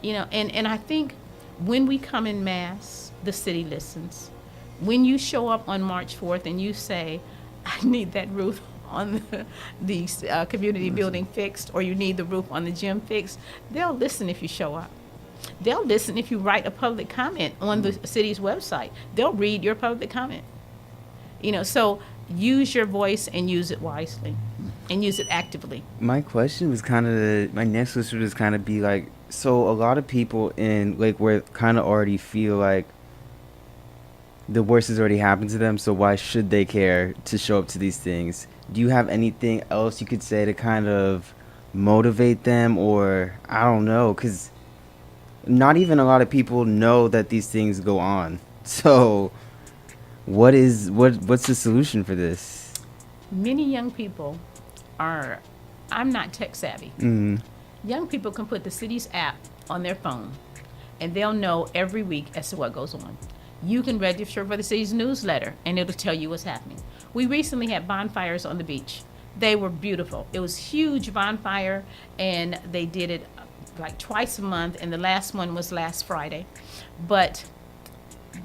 And I think when we come in mass, the city listens. When you show up on March 4th and you say, I need that roof on the community building fixed, or you need the roof on the gym fixed, they'll listen if you show up. They'll listen if you write a public comment on the city's website. They'll read your public comment. So use your voice and use it wisely and use it actively. My question was my next question was kind of be like, so a lot of people in Lake Worth kind of already feel like the worst has already happened to them, so why should they care to show up to these things? Do you have anything else you could say to kind of motivate them, or I don't know, because not even a lot of people know that these things go on. So what's the solution for this? Many young people I'm not tech savvy. Young people can put the city's app on their phone and they'll know every week as to what goes on. You can register for the city's newsletter and it'll tell you what's happening. We recently had bonfires on the beach. They were beautiful. It was huge bonfire, and they did it like twice a month, and the last one was last Friday. But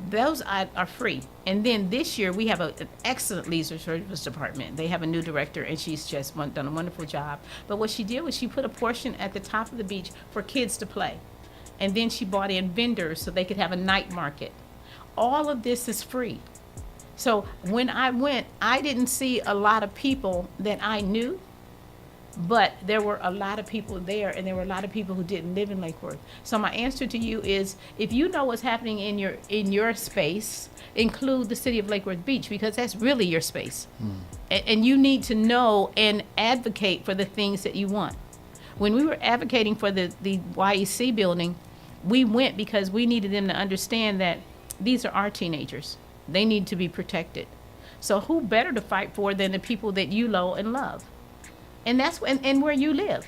those are free. And then this year we have an excellent leisure service department. They have a new director, and she's just done a wonderful job. But what she did was she put a portion at the top of the beach for kids to play. And then she brought in vendors so they could have a night market. All of this is free. So when I went, I didn't see a lot of people that I knew But there were a lot of people there, and there were a lot of people who didn't live in Lake Worth. So my answer to you is, if you know what's happening in your space, include the city of Lake Worth Beach, because that's really your space. And you need to know and advocate for the things that you want. When we were advocating for the YEC building, we went because we needed them to understand that these are our teenagers. They need to be protected. So who better to fight for than the people that you know and love? And that's and where you live.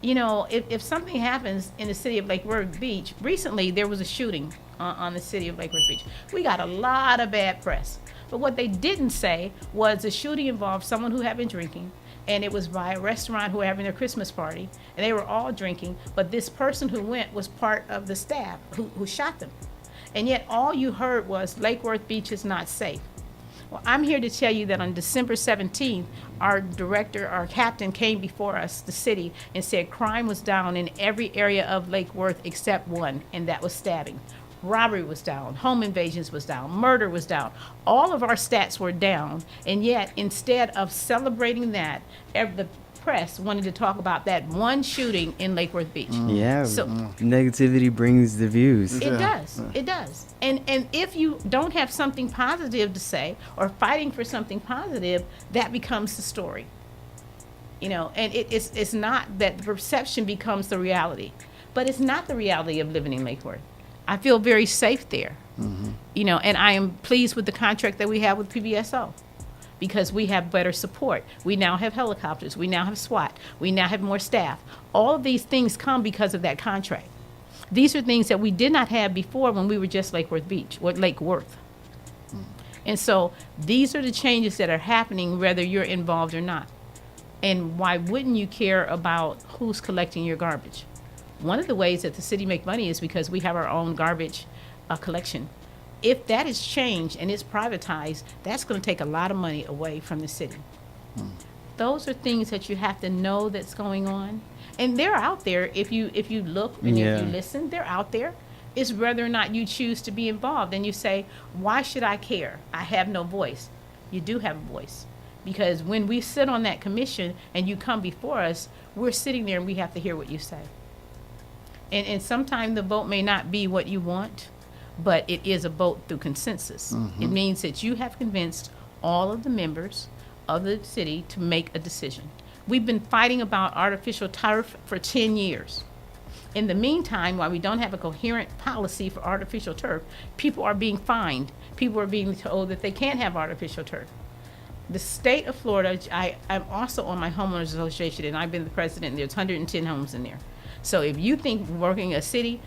You know, if something happens in the city of Lake Worth Beach, recently there was a shooting on the city of Lake Worth Beach. We got a lot of bad press. But what they didn't say was the shooting involved someone who had been drinking, and it was by a restaurant who were having their Christmas party, and they were all drinking, but this person who went was part of the staff who shot them. And yet all you heard was Lake Worth Beach is not safe. Well, I'm here to tell you that on December 17th, our captain came before us, the city, and said crime was down in every area of Lake Worth except one, and that was stabbing. Robbery was down, home invasions was down, murder was down. All of our stats were down, and yet instead of celebrating that, the press wanted to talk about that one shooting in Lake Worth Beach. Yeah, So negativity brings the views. it does. It does. And if you don't have something positive to say or fighting for something positive, that becomes the story. You know, and it's not that the perception becomes the reality, but it's not the reality of living in Lake Worth. I feel very safe there. You know, and I am pleased with the contract that we have with PBSO because we have better support. We now have helicopters. We now have SWAT. We now have more staff. All of these things come because of that contract. These are things that we did not have before when we were just Lake Worth Beach, or Lake Worth. And so these are the changes that are happening whether you're involved or not. And why wouldn't you care about who's collecting your garbage? One of the ways that the city make money is because we have our own garbage collection. If that is changed and it's privatized, that's going to take a lot of money away from the city. Those are things that you have to know that's going on. And they're out there. If you look and if you listen, they're out there. It's whether or not you choose to be involved. And you say, why should I care? I have no voice. You do have a voice. Because when we sit on that commission and you come before us, we're sitting there and we have to hear what you say. And sometimes the vote may not be what you want, but it is a vote through consensus. It means that you have convinced all of the members of the city to make a decision. We've been fighting about artificial turf for 10 years. In the meantime, while we don't have a coherent policy for artificial turf, people are being fined. People are being told that they can't have artificial turf. The state of Florida, I'm also on my homeowners association, and I've been the president, and there's 110 homes in there. So if you think working a city,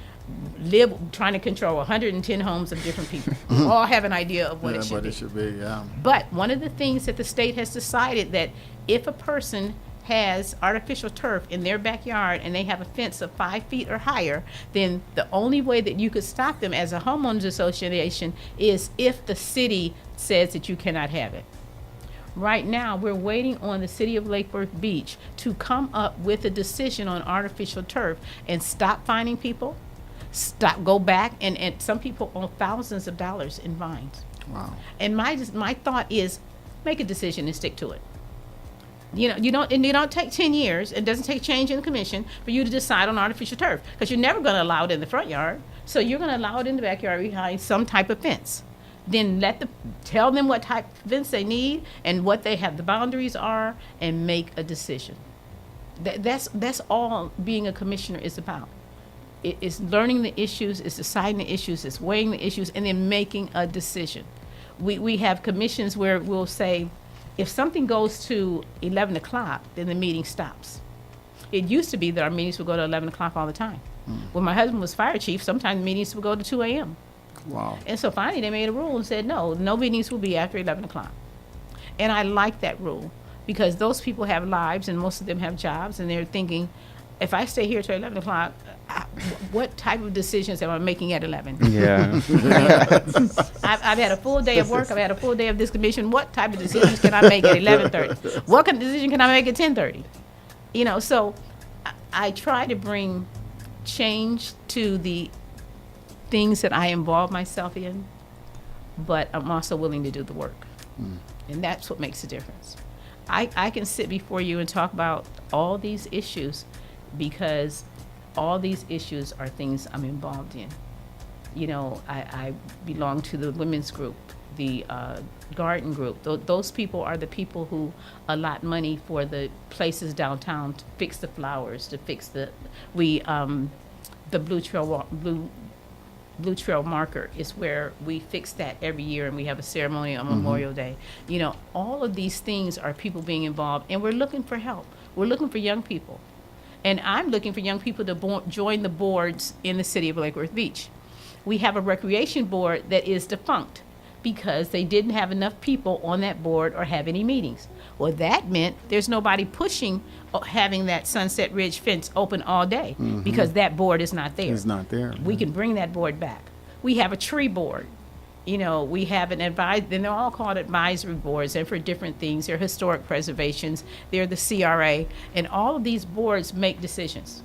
trying to control 110 homes of different people, who all have an idea of what it should be. But one of the things that the state has decided that if a person has artificial turf in their backyard and they have a fence of 5 feet or higher, then the only way that you could stop them as a homeowners association is if the city says that you cannot have it. Right now, we're waiting on the city of Lake Worth Beach to come up with a decision on artificial turf and stop fining people, go back, and some people owe thousands of dollars in fines. Wow. And my thought is, make a decision and stick to it. You know, you don't take 10 years. It doesn't take change in the commission for you to decide on artificial turf, because you're never going to allow it in the front yard. So you're going to allow it in the backyard behind some type of fence. Then tell them what type of fence they need and what they have the boundaries are, and make a decision. That's all being a commissioner is about. It's learning the issues, it's deciding the issues, it's weighing the issues, and then making a decision. We have commissions where we'll say, if something goes to 11 o'clock, then the meeting stops. It used to be that our meetings would go to 11 o'clock all the time. When my husband was fire chief, sometimes meetings would go to 2 a.m. Wow. And so finally they made a rule and said, no meetings will be after 11 o'clock. And I like that rule, because those people have lives and most of them have jobs, and they're thinking, if I stay here till 11 o'clock, what type of decisions am I making at 11? Yeah. I've had a full day of work. I've had a full day of this commission. What type of decisions can I make at 11:30? What kind of decision can I make at 10:30? You know, so I try to bring change to the things that I involve myself in, but I'm also willing to do the work. And that's what makes a difference. I can sit before you and talk about all these issues because all these issues are things I'm involved in. You know, I belong to the women's group, the garden group. Those people are the people who allot money for the places downtown to fix the flowers, to fix the Blue Trail marker is where we fix that every year, and we have a ceremony on Memorial Day. You know, all of these things are people being involved, and we're looking for help. We're looking for young people. And I'm looking for young people to join the boards in the city of Lake Worth Beach. We have a recreation board that is defunct because they didn't have enough people on that board or have any meetings. Well, that meant there's nobody pushing having that Sunset Ridge fence open all day because that board is not there. It's not there. We can bring that board back. We have a tree board. You know, we have an then they're all called advisory boards, and for different things. They're historic preservations, they're the CRA, and all of these boards make decisions.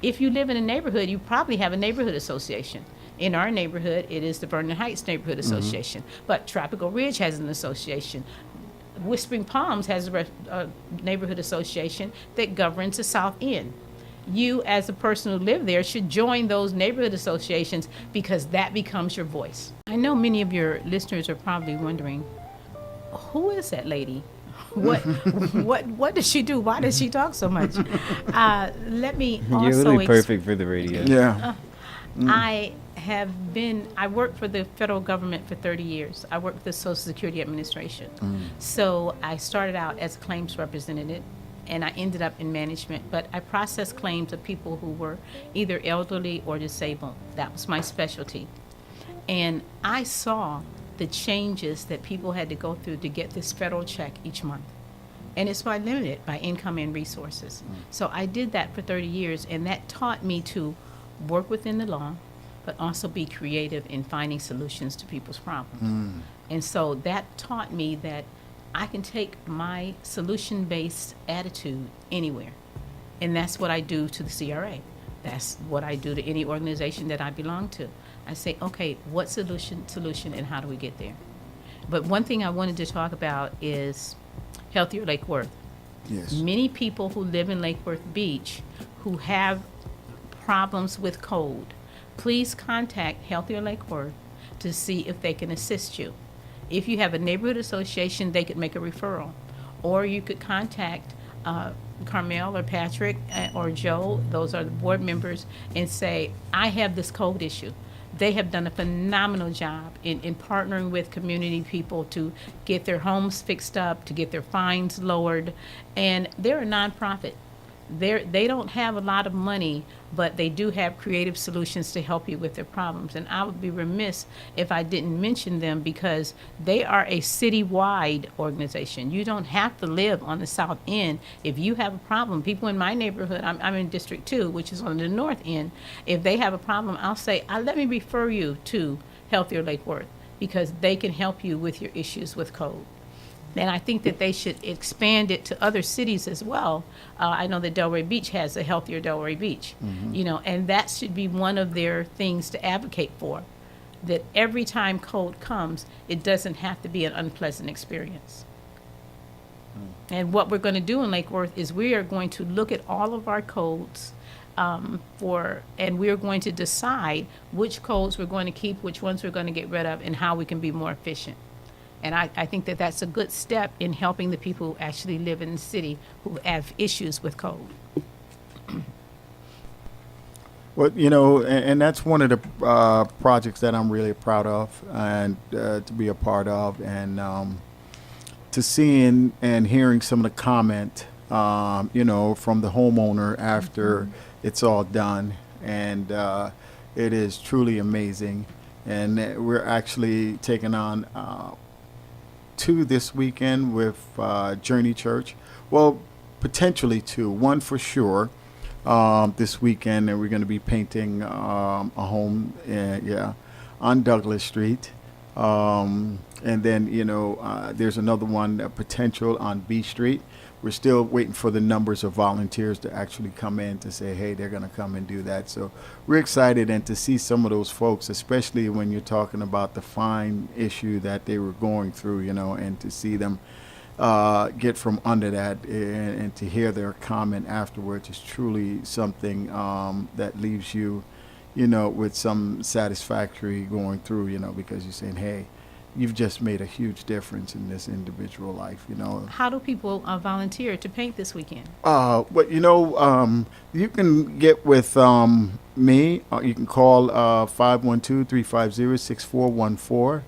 If you live in a neighborhood, you probably have a neighborhood association. In our neighborhood, it is the Vernon Heights Neighborhood Association, but Tropical Ridge has an association. Whispering Palms has a neighborhood association that governs the South End. You, as a person who live there, should join those neighborhood associations because that becomes your voice. I know many of your listeners are probably wondering, who is that lady? What does she do? Why does she talk so much? Let me also You're really perfect for the radio. Yeah. I worked for the federal government for 30 years. I worked with the Social Security Administration. So I started out as a claims representative, and I ended up in management, but I processed claims of people who were either elderly or disabled. That was my specialty. And I saw the changes that people had to go through to get this federal check each month. And it's limited by income and resources. So I did that for 30 years, and that taught me to work within the law, but also be creative in finding solutions to people's problems. And so that taught me that I can take my solution-based attitude anywhere. And that's what I do to the CRA. That's what I do to any organization that I belong to. I say, okay, what solution, and how do we get there? But one thing I wanted to talk about is Healthier Lake Worth. Yes. Many people who live in Lake Worth Beach who have problems with code, please contact Healthier Lake Worth to see if they can assist you. If you have a neighborhood association, they could make a referral. Or you could contact Carmel or Patrick or Joe, those are the board members, and say, I have this code issue. They have done a phenomenal job in partnering with community people to get their homes fixed up, to get their fines lowered, and they're a nonprofit. They don't have a lot of money, but they do have creative solutions to help you with their problems. And I would be remiss if I didn't mention them because they are a citywide organization. You don't have to live on the South End. If you have a problem, people in my neighborhood, I'm in District 2, which is on the North End, if they have a problem, I'll say, let me refer you to Healthier Lake Worth because they can help you with your issues with code. And I think that they should expand it to other cities as well. I know that Delray Beach has a Healthier Delray Beach, you know, and that should be one of their things to advocate for, that every time code comes, it doesn't have to be an unpleasant experience. And what we're going to do in Lake Worth is we are going to look at all of our codes and we're going to decide which codes we're going to keep, which ones we're going to get rid of, and how we can be more efficient. And I think that that's a good step in helping the people who actually live in the city who have issues with code. Well, you know, and that's one of the projects that I'm really proud of and to be a part of, and to seeing and hearing some of the comment, you know, from the homeowner after it's all done. And it is truly amazing. And we're actually taking on 2 this weekend with Journey Church. Well, potentially 2. One for sure this weekend, and we're going to be painting a home, on Douglas Street. And then, you know, there's another one, potential on B Street. We're still waiting for the numbers of volunteers to actually come in to say, hey, they're going to come and do that. So we're excited, and to see some of those folks, especially when you're talking about the fine issue that they were going through, you know, and to see them get from under that, and to hear their comment afterwards is truly something that leaves you, with some satisfactory going through, because you're saying, hey, you've just made a huge difference in this individual life. How do people volunteer to paint this weekend? But you can get with me. You can call 512-350-6414.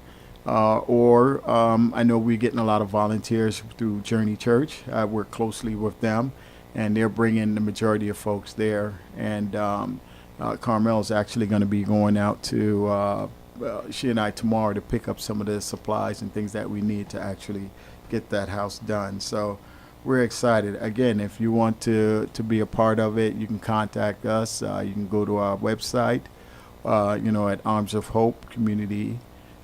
Or I know we're getting a lot of volunteers through Journey Church. I work closely with them, and they're bringing the majority of folks there. And Carmel's actually going to be going out to she and I tomorrow to pick up some of the supplies and things that we need to actually get that house done. So we're excited. Again, if you want to be a part of it, you can contact us. You can go to our website, at Arms of Hope Community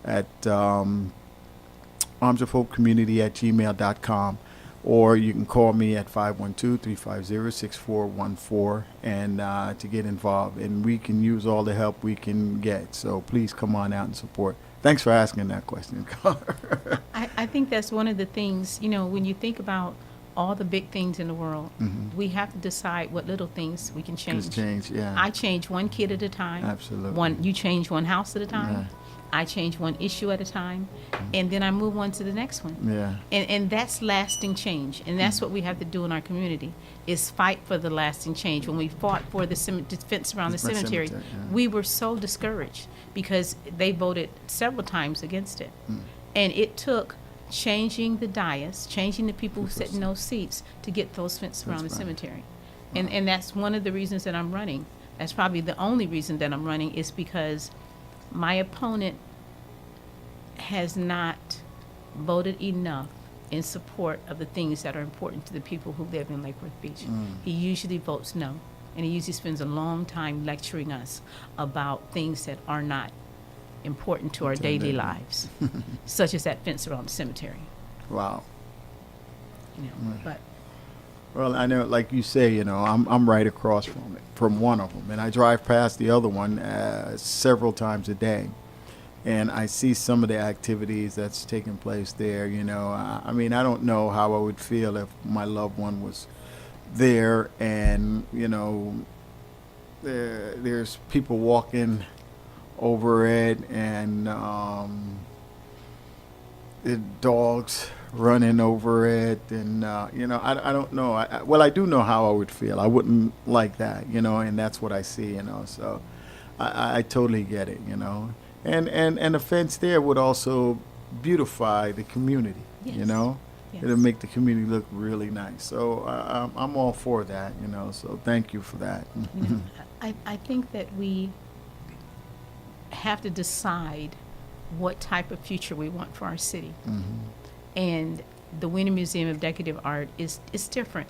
at armsofhopecommunity@gmail.com, or you can call me at 512-350-6414 and to get involved, and we can use all the help we can get. So please come on out and support. Thanks for asking that question. I think that's one of the things, when you think about all the big things in the world, we have to decide what little things we can change. Just change, yeah. I change one kid at a time. Absolutely. You change one house at a time. Yeah. I change one issue at a time, and then I move on to the next one. Yeah. And that's lasting change, and that's what we have to do in our community, is fight for the lasting change. When we fought for the fence around the cemetery, yeah. we were so discouraged because they voted several times against it. And it took changing the dais, changing the people who sit in those seats to get those fences around the cemetery. And that's one of the reasons that I'm running. That's probably the only reason that I'm running, is because my opponent has not voted enough in support of the things that are important to the people who live in Lake Worth Beach. He usually votes no, and he usually spends a long time lecturing us about things that are not important to our daily lives, such as that fence around the cemetery. Wow. But Well, I know, like you say, I'm right across from one of them, and I drive past the other one several times a day, and I see some of the activities that's taking place there. I mean, I don't know how I would feel if my loved one was there, and there's people walking over it, and the dogs running over it, and I don't know. I do know how I would feel. I wouldn't like that, and that's what I see, So I totally get it, and the fence there would also beautify the community, Yes. Yes. It'll make the community look really nice. So I'm all for that, So thank you for that. I think that we have to decide what type of future we want for our city. And the Wiener Museum of Decorative Art is different.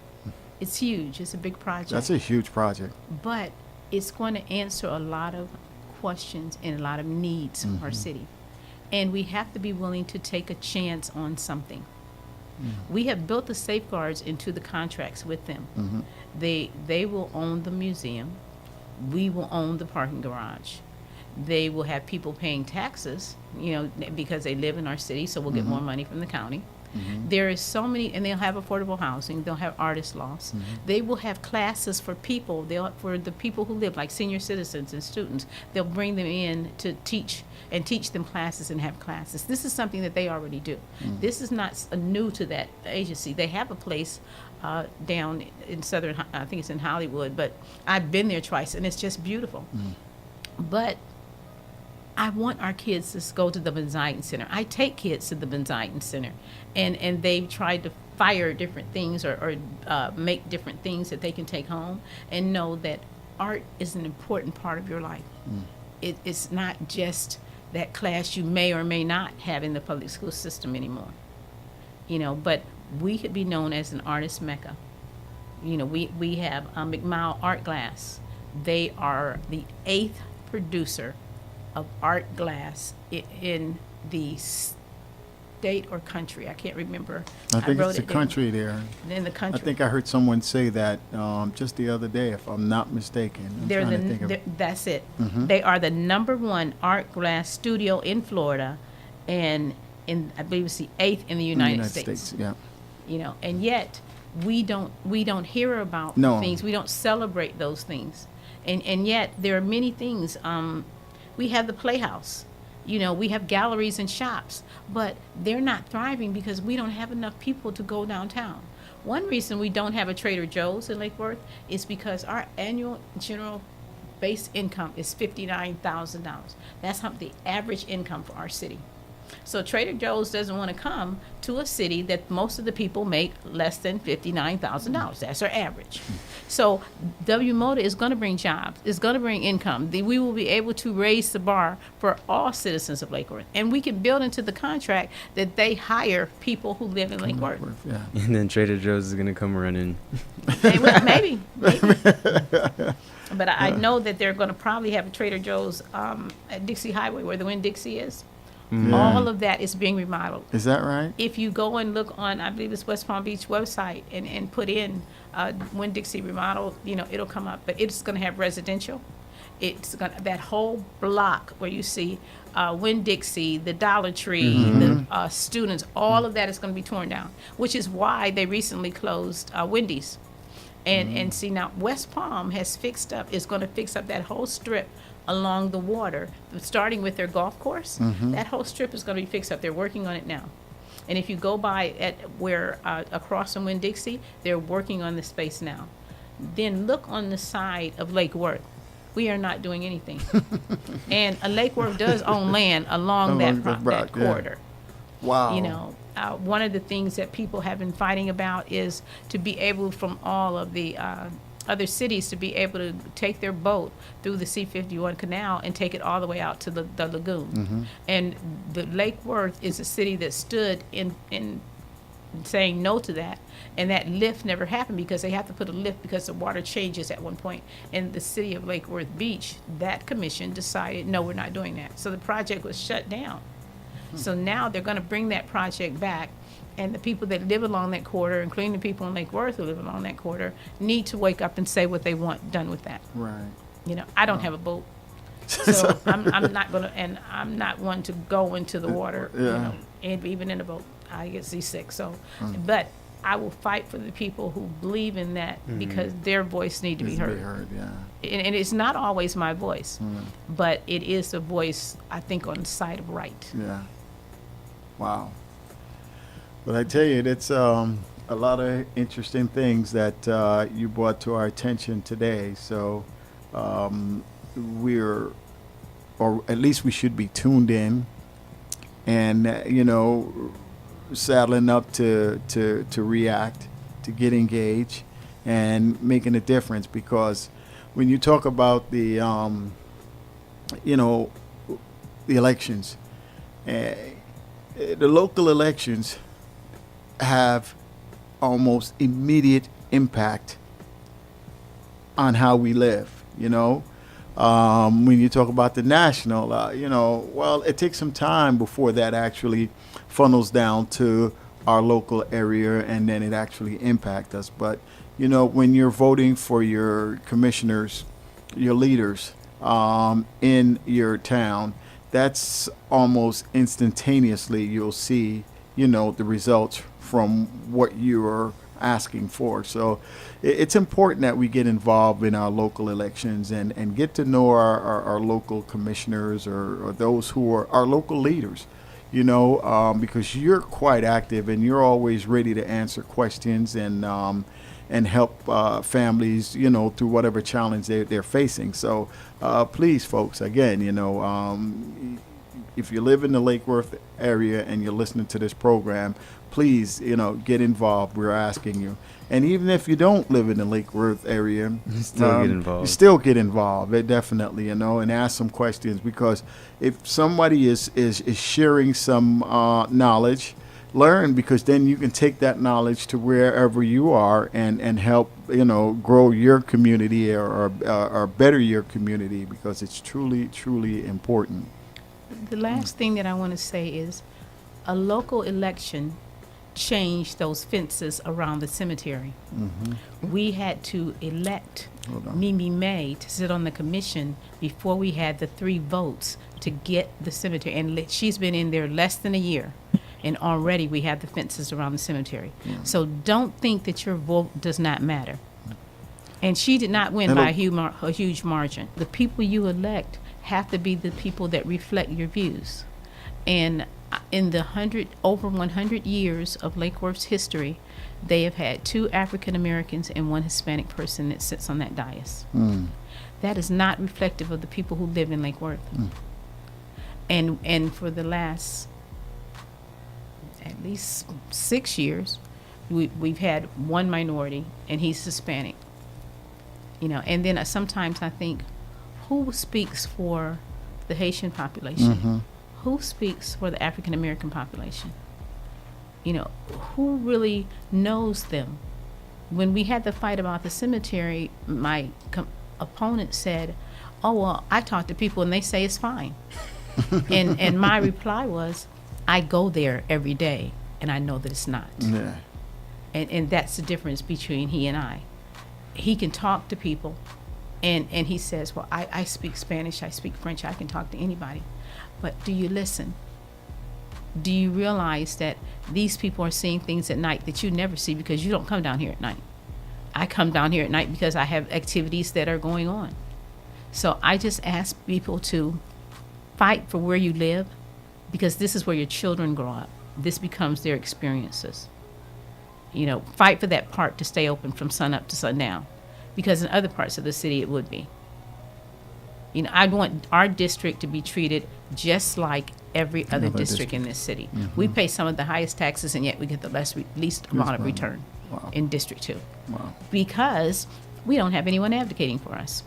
It's huge. It's a big project. That's a huge project. But it's going to answer a lot of questions and a lot of needs of our city. And we have to be willing to take a chance on something. We have built the safeguards into the contracts with them. They will own the museum. We will own the parking garage. They will have people paying taxes, because they live in our city, so we'll get more money from the county. There is so many, and they'll have affordable housing. They'll have artist loss. They will have classes for people. For the people who live, like senior citizens and students. They'll bring them in to teach them classes and have classes. This is something that they already do. This is not new to that agency. They have a place down in southern, I think it's in Hollywood, but I've been there twice, and it's just beautiful. But I want our kids to go to the Benzigen Center. I take kids to the Benzigen Center, and they've tried to fire different things or make different things that they can take home, and know that art is an important part of your life. It's not just that class you may or may not have in the public school system anymore. But we could be known as an artist mecca. We have McMile Art Glass. They are the 8th producer of art glass in the state or country. I can't remember. I think wrote it's the it down. country there. In the country. I think I heard someone say that just the other day, if I'm not mistaken. That's it. They are the #1 art glass studio in Florida, and I believe it's the 8th in the United States. Yeah. And yet we don't hear about No. things. We don't celebrate those things, and yet there are many things. We have the Playhouse. We have galleries and shops, but they're not thriving because we don't have enough people to go downtown. One reason we don't have a Trader Joe's in Lake Worth is because our annual general base income is $59,000. That's the average income for our city. So Trader Joe's doesn't want to come to a city that most of the people make less than $59,000. That's our average. So W Moda is going to bring jobs. It's going to bring income. We will be able to raise the bar for all citizens of Lake Worth. And we can build into the contract that they hire people who live in Lake Worth. Yeah. And then Trader Joe's is gonna come running. Maybe. But I know that they're going to probably have a Trader Joe's at Dixie Highway where the Winn-Dixie is. Yeah. All of that is being remodeled. Is that right? If you go and look on, I believe it's West Palm Beach website and put in Winn-Dixie remodel, it'll come up. But it's going to have residential. It's going that whole block where you see Winn-Dixie, the Dollar Tree, the students, all of that is going to be torn down, which is why they recently closed Wendy's. And see, now West Palm is going to fix up that whole strip along the water, starting with their golf course. That whole strip is going to be fixed up. They're working on it now. And if you go by at where across from Winn-Dixie, they're working on the space now. Then look on the side of Lake Worth. We are not doing anything. And Lake Worth does own land along that corridor. Wow. One of the things that people have been fighting about is to be able, from all of the other cities, to be able to take their boat through the C-51 canal and take it all the way out to the lagoon. And the Lake Worth is a city that stood in saying no to that, and that lift never happened because they have to put a lift because the water changes at one point. And the city of Lake Worth Beach, that commission decided, no, we're not doing that. So the project was shut down. So now they're going to bring that project back, and the people that live along that corridor, including the people in Lake Worth who live along that corridor, need to wake up and say what they want done with that. Right. I don't have a boat, so I'm not going to, and I'm not one to go into the water, and even in a boat, I get seasick. So, but I will fight for the people who believe in that because their voice need to be heard. And it's not always my voice, but it is the voice, I think, on the side of right. Yeah. Wow. But I tell you, it's a lot of interesting things that you brought to our attention today. So we're, or at least we should be tuned in and, saddling up to react, to get engaged and making a difference. Because when you talk about the elections, the local elections have almost immediate impact on how we live. When you talk about the national, well, it takes some time before that actually funnels down to our local area and then it actually impacts us. But, when you're voting for your commissioners, your leaders in your town, that's almost instantaneously you'll see, the results from what you're asking for. So it's important that we get involved in our local elections and get to know our local commissioners or those who are our local leaders, because you're quite active and you're always ready to answer questions and help families, through whatever challenge they're facing. So please, folks, again, if you live in the Lake Worth area and you're listening to this program, please, get involved. We're asking you. And even if you don't live in the Lake Worth area, still get involved. You still get involved, definitely, and ask some questions. Because if somebody is sharing some knowledge, learn, because then you can take that knowledge to wherever you are and help, grow your community or better your community, because it's truly, truly important. The last thing that I want to say is a local election changed those fences around the cemetery. We had to elect Mimi May to sit on the commission before we had the 3 votes to get the cemetery. And she's been in there less than a year. and already we have the fences around the cemetery. So don't think that your vote does not matter. And she did not win by a huge margin. The people you elect have to be the people that reflect your views. And in the over 100 years of Lake Worth's history, they have had 2 African Americans and 1 Hispanic person that sits on that dais. That is not reflective of the people who live in Lake Worth. And for the last at least 6 years, we've had 1 minority, and he's Hispanic. And then sometimes I think, who speaks for the Haitian population? Who speaks for the African American population? Who really knows them? When we had the fight about the cemetery, my opponent said, "Oh, well, I talk to people and they say it's fine." and my reply was, "I go there every day and I know that it's not." Yeah. And that's the difference between he and I. He can talk to people, and he says, "Well, I speak Spanish, I speak French, I can talk to anybody." But do you listen? Do you realize that these people are seeing things at night that you never see because you don't come down here at night? I come down here at night because I have activities that are going on. So I just ask people to fight for where you live, because this is where your children grow up. This becomes their experiences. Fight for that park to stay open from sun up to sundown, because in other parts of the city it would be. I want our district to be treated just like every other district in this city. We pay some of the highest taxes, and yet we get the least amount of return in District 2. Because we don't have anyone advocating for us.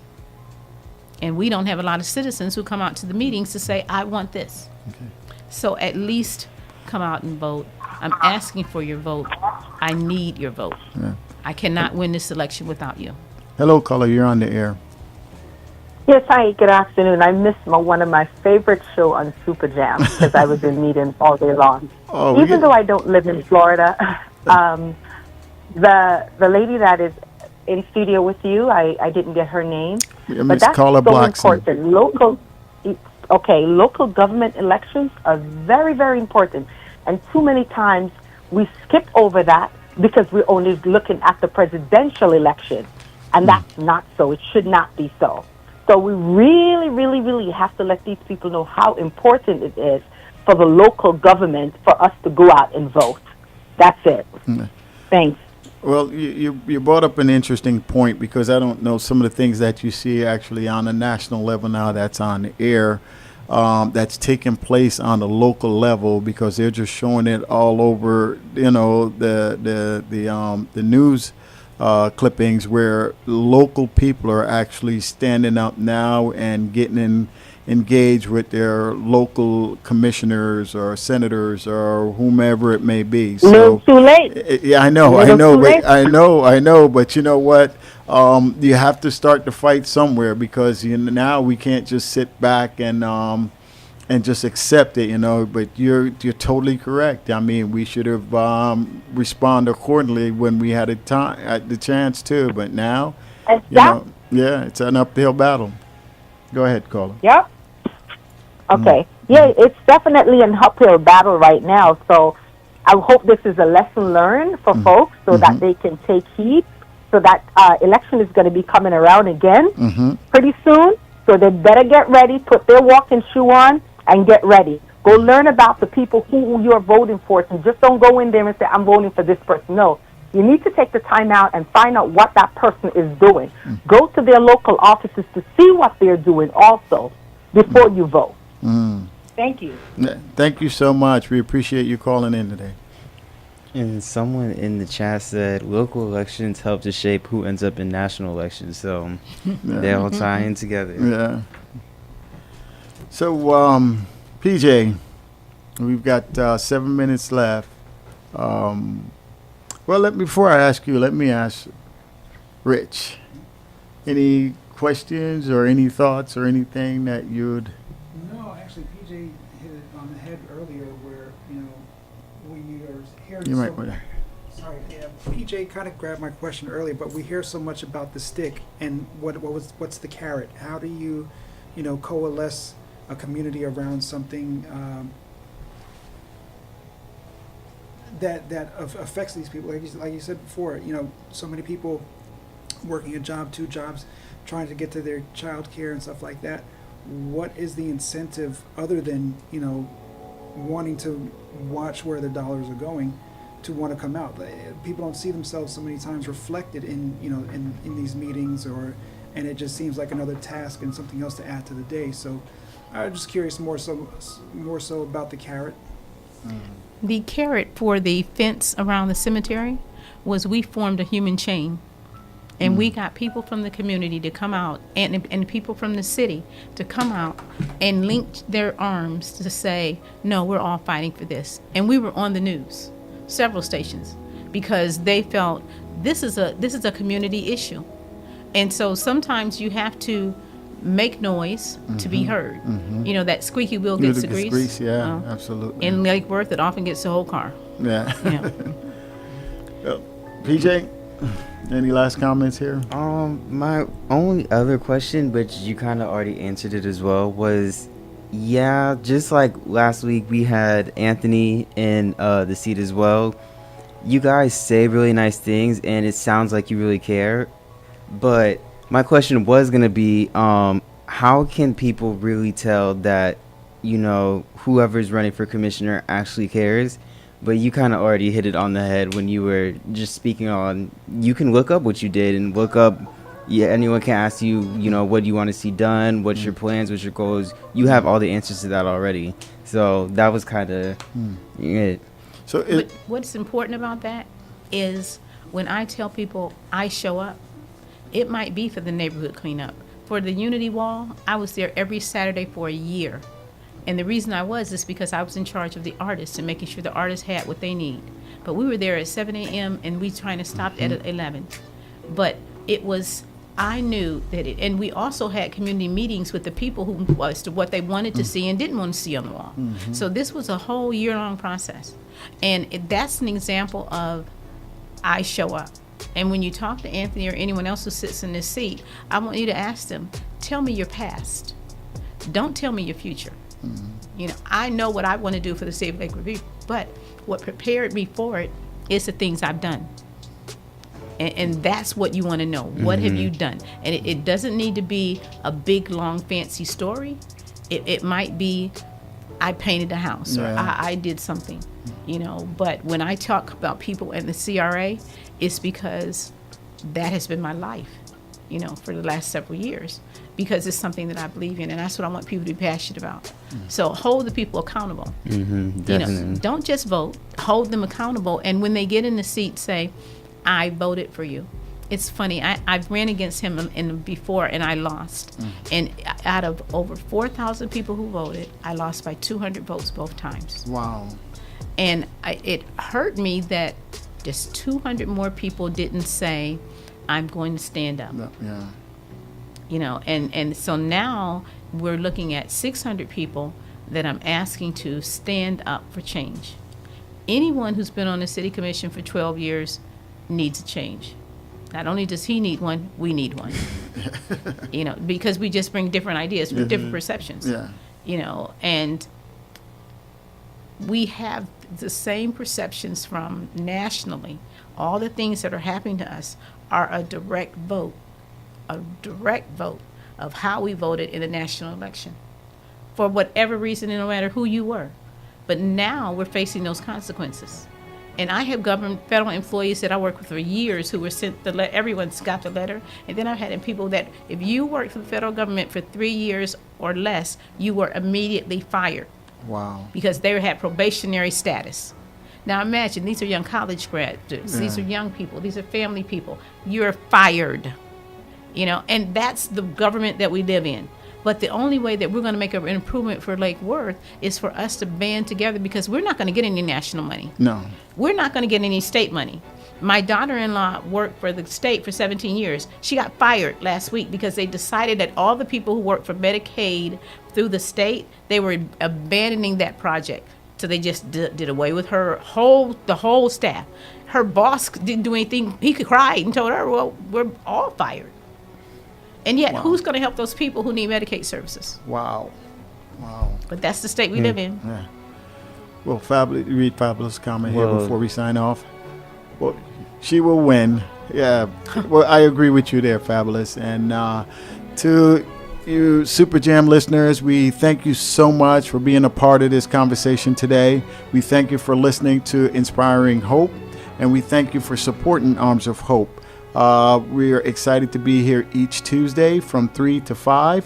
And we don't have a lot of citizens who come out to the meetings to say, "I want this." So at least come out and vote. I'm asking for your vote. I need your vote. I cannot win this election without you. Hello, caller. You're on the air. Yes, hi, good afternoon. I missed one of my favorite show on Super Jam because I was in meetings all day long. Even though I don't live in Florida, the lady that is in studio with you, I didn't get her name. But that's Carla so Blockson. important. Local government elections are very, very important. And too many times we skip over that because we're only looking at the presidential election. And that's not so. It should not be so. So we really, really, really have to let these people know how important it is for the local government for us to go out and vote. That's it. Thanks. Well, you brought up an interesting point, because I don't know some of the things that you see actually on a national level now that's on the air, that's taking place on the local level, because they're just showing it all over, the news clippings, where local people are actually standing up now and getting engaged with their local commissioners or senators or whomever it may be. So too late. Yeah, I know, but you know what? You have to start the fight somewhere, because now we can't just sit back and just accept it, But you're totally correct. I mean, we should have responded accordingly when we had the chance to. But now, it's an uphill battle. Go ahead, caller. Yep. Okay. Yeah, it's definitely an uphill battle right now. So I hope this is a lesson learned for folks, so that they can take heed. So that election is going to be coming around again pretty soon. So they better get ready, put their walking shoe on, and get ready. Go learn about the people who you're voting for. So just don't go in there and say, "I'm voting for this person." No. You need to take the time out and find out what that person is doing. Go to their local offices to see what they're doing also before you vote. Thank you. Thank you so much. We appreciate you calling in today. And someone in the chat said local elections help to shape who ends up in national elections. So they all tie in together. Yeah. So, PJ, we've got 7 minutes left. Well, before I ask you, let me ask Rich. Any questions or any thoughts or anything that you'd... No, actually, PJ hit it on the head earlier where, we are hearing You might want to... Sorry, yeah, PJ kind of grabbed my question earlier, but we hear so much about the stick and what's the carrot? How do you, coalesce a community around something that affects these people. Like you said before, you know, so many people working a job, 2 jobs, trying to get to their child care and stuff like that. What is the incentive other than, you know, wanting to watch where the dollars are going to want to come out? People don't see themselves so many times reflected in, you know, in these meetings, and it just seems like another task and something else to add to the day. So I'm just curious more so about the carrot. The carrot for the fence around the cemetery was we formed a human chain. And we got people from the community to come out and people from the city to come out and link their arms to say, no, we're all fighting for this. And we were on the news, several stations, because they felt this is a community issue. And so sometimes you have to make noise to be heard. You know, that squeaky wheel gets the grease. Yeah, absolutely. In Lake Worth, it often gets the whole car. Yeah. Yeah. Well, PJ, any last comments here? My only other question, but you kind of already answered it as well, was, yeah, just like last week we had Anthony in the seat as well. You guys say really nice things, and it sounds like you really care. But my question was going to be, how can people really tell that, you know, whoever's running for commissioner actually cares? But you kind of already hit it on the head when you were just speaking on, you can look up what you did and look up, yeah, anyone can ask you, you know, what do you want to see done, what's your plans, what's your goals. You have all the answers to that already. So that was kind of it. So But what's important about that is when I tell people I show up, it might be for the neighborhood cleanup. For the Unity Wall, I was there every Saturday for a year. And the reason I was is because I was in charge of the artists and making sure the artists had what they need. But we were there at 7 a.m. and we trying to stop at 11. But it was, I knew that it, and we also had community meetings with the people who as to what they wanted to see and didn't want to see on the wall. So this was a whole year-long process. And that's an example of I show up. And when you talk to Anthony or anyone else who sits in this seat, I want you to ask them, tell me your past. Don't tell me your future. You know, I know what I want to do for the city of Lake Review, but what prepared me for it is the things I've done. And that's what you want to know. What have you done? And it doesn't need to be a big, long, fancy story. It might be, I painted a house or I did something, you know. But when I talk about people in the CRA, it's because that has been my life, you know, for the last several years, because it's something that I believe in, and that's what I want people to be passionate about. So hold the people accountable. You know, don't just vote, hold them accountable, and when they get in the seat, say, I voted for you. It's funny, I've ran against him before, and I lost. And out of over 4,000 people who voted, I lost by 200 votes both times. wow. And it hurt me that just 200 more people didn't say, I'm going to stand up. Yeah. You know, and so now we're looking at 600 people that I'm asking to stand up for change. Anyone who's been on the city commission for 12 years needs a change. Not only does he need one, we need one. You know, because we just bring different ideas with different perceptions. Yeah. You know, and we have the same perceptions from nationally. All the things that are happening to us are a direct vote of how we voted in the national election for whatever reason, and no matter who you were. But now we're facing those consequences. And I have federal employees that I work with for years who were sent everyone's got the letter. And then I've had people that if you worked for the federal government for 3 years or less, you were immediately fired. Wow. Because they had probationary status. Now imagine, these are young college graduates, these are young people, these are family people. You're fired, you know, and that's the government that we live in. But the only way that we're going to make an improvement for Lake Worth is for us to band together, because we're not going to get any national money. No. We're not going to get any state money. My daughter-in-law worked for the state for 17 years. She got fired last week because they decided that all the people who work for Medicaid through the state, they were abandoning that project. So they just did away with the whole staff. Her boss didn't do anything. He cried and told her, well, we're all fired. And yet, who's going to help those people who need Medicaid services? Wow. Wow. But that's the state we live in. Yeah. Well, read Fabulous comment here Well- before we sign off. Well, she will win. Yeah. Well, I agree with you there, Fabulous. And to you Super Jam listeners, we thank you so much for being a part of this conversation today. We thank you for listening to Inspiring Hope, and we thank you for supporting Arms of Hope. We are excited to be here each Tuesday from 3 to 5.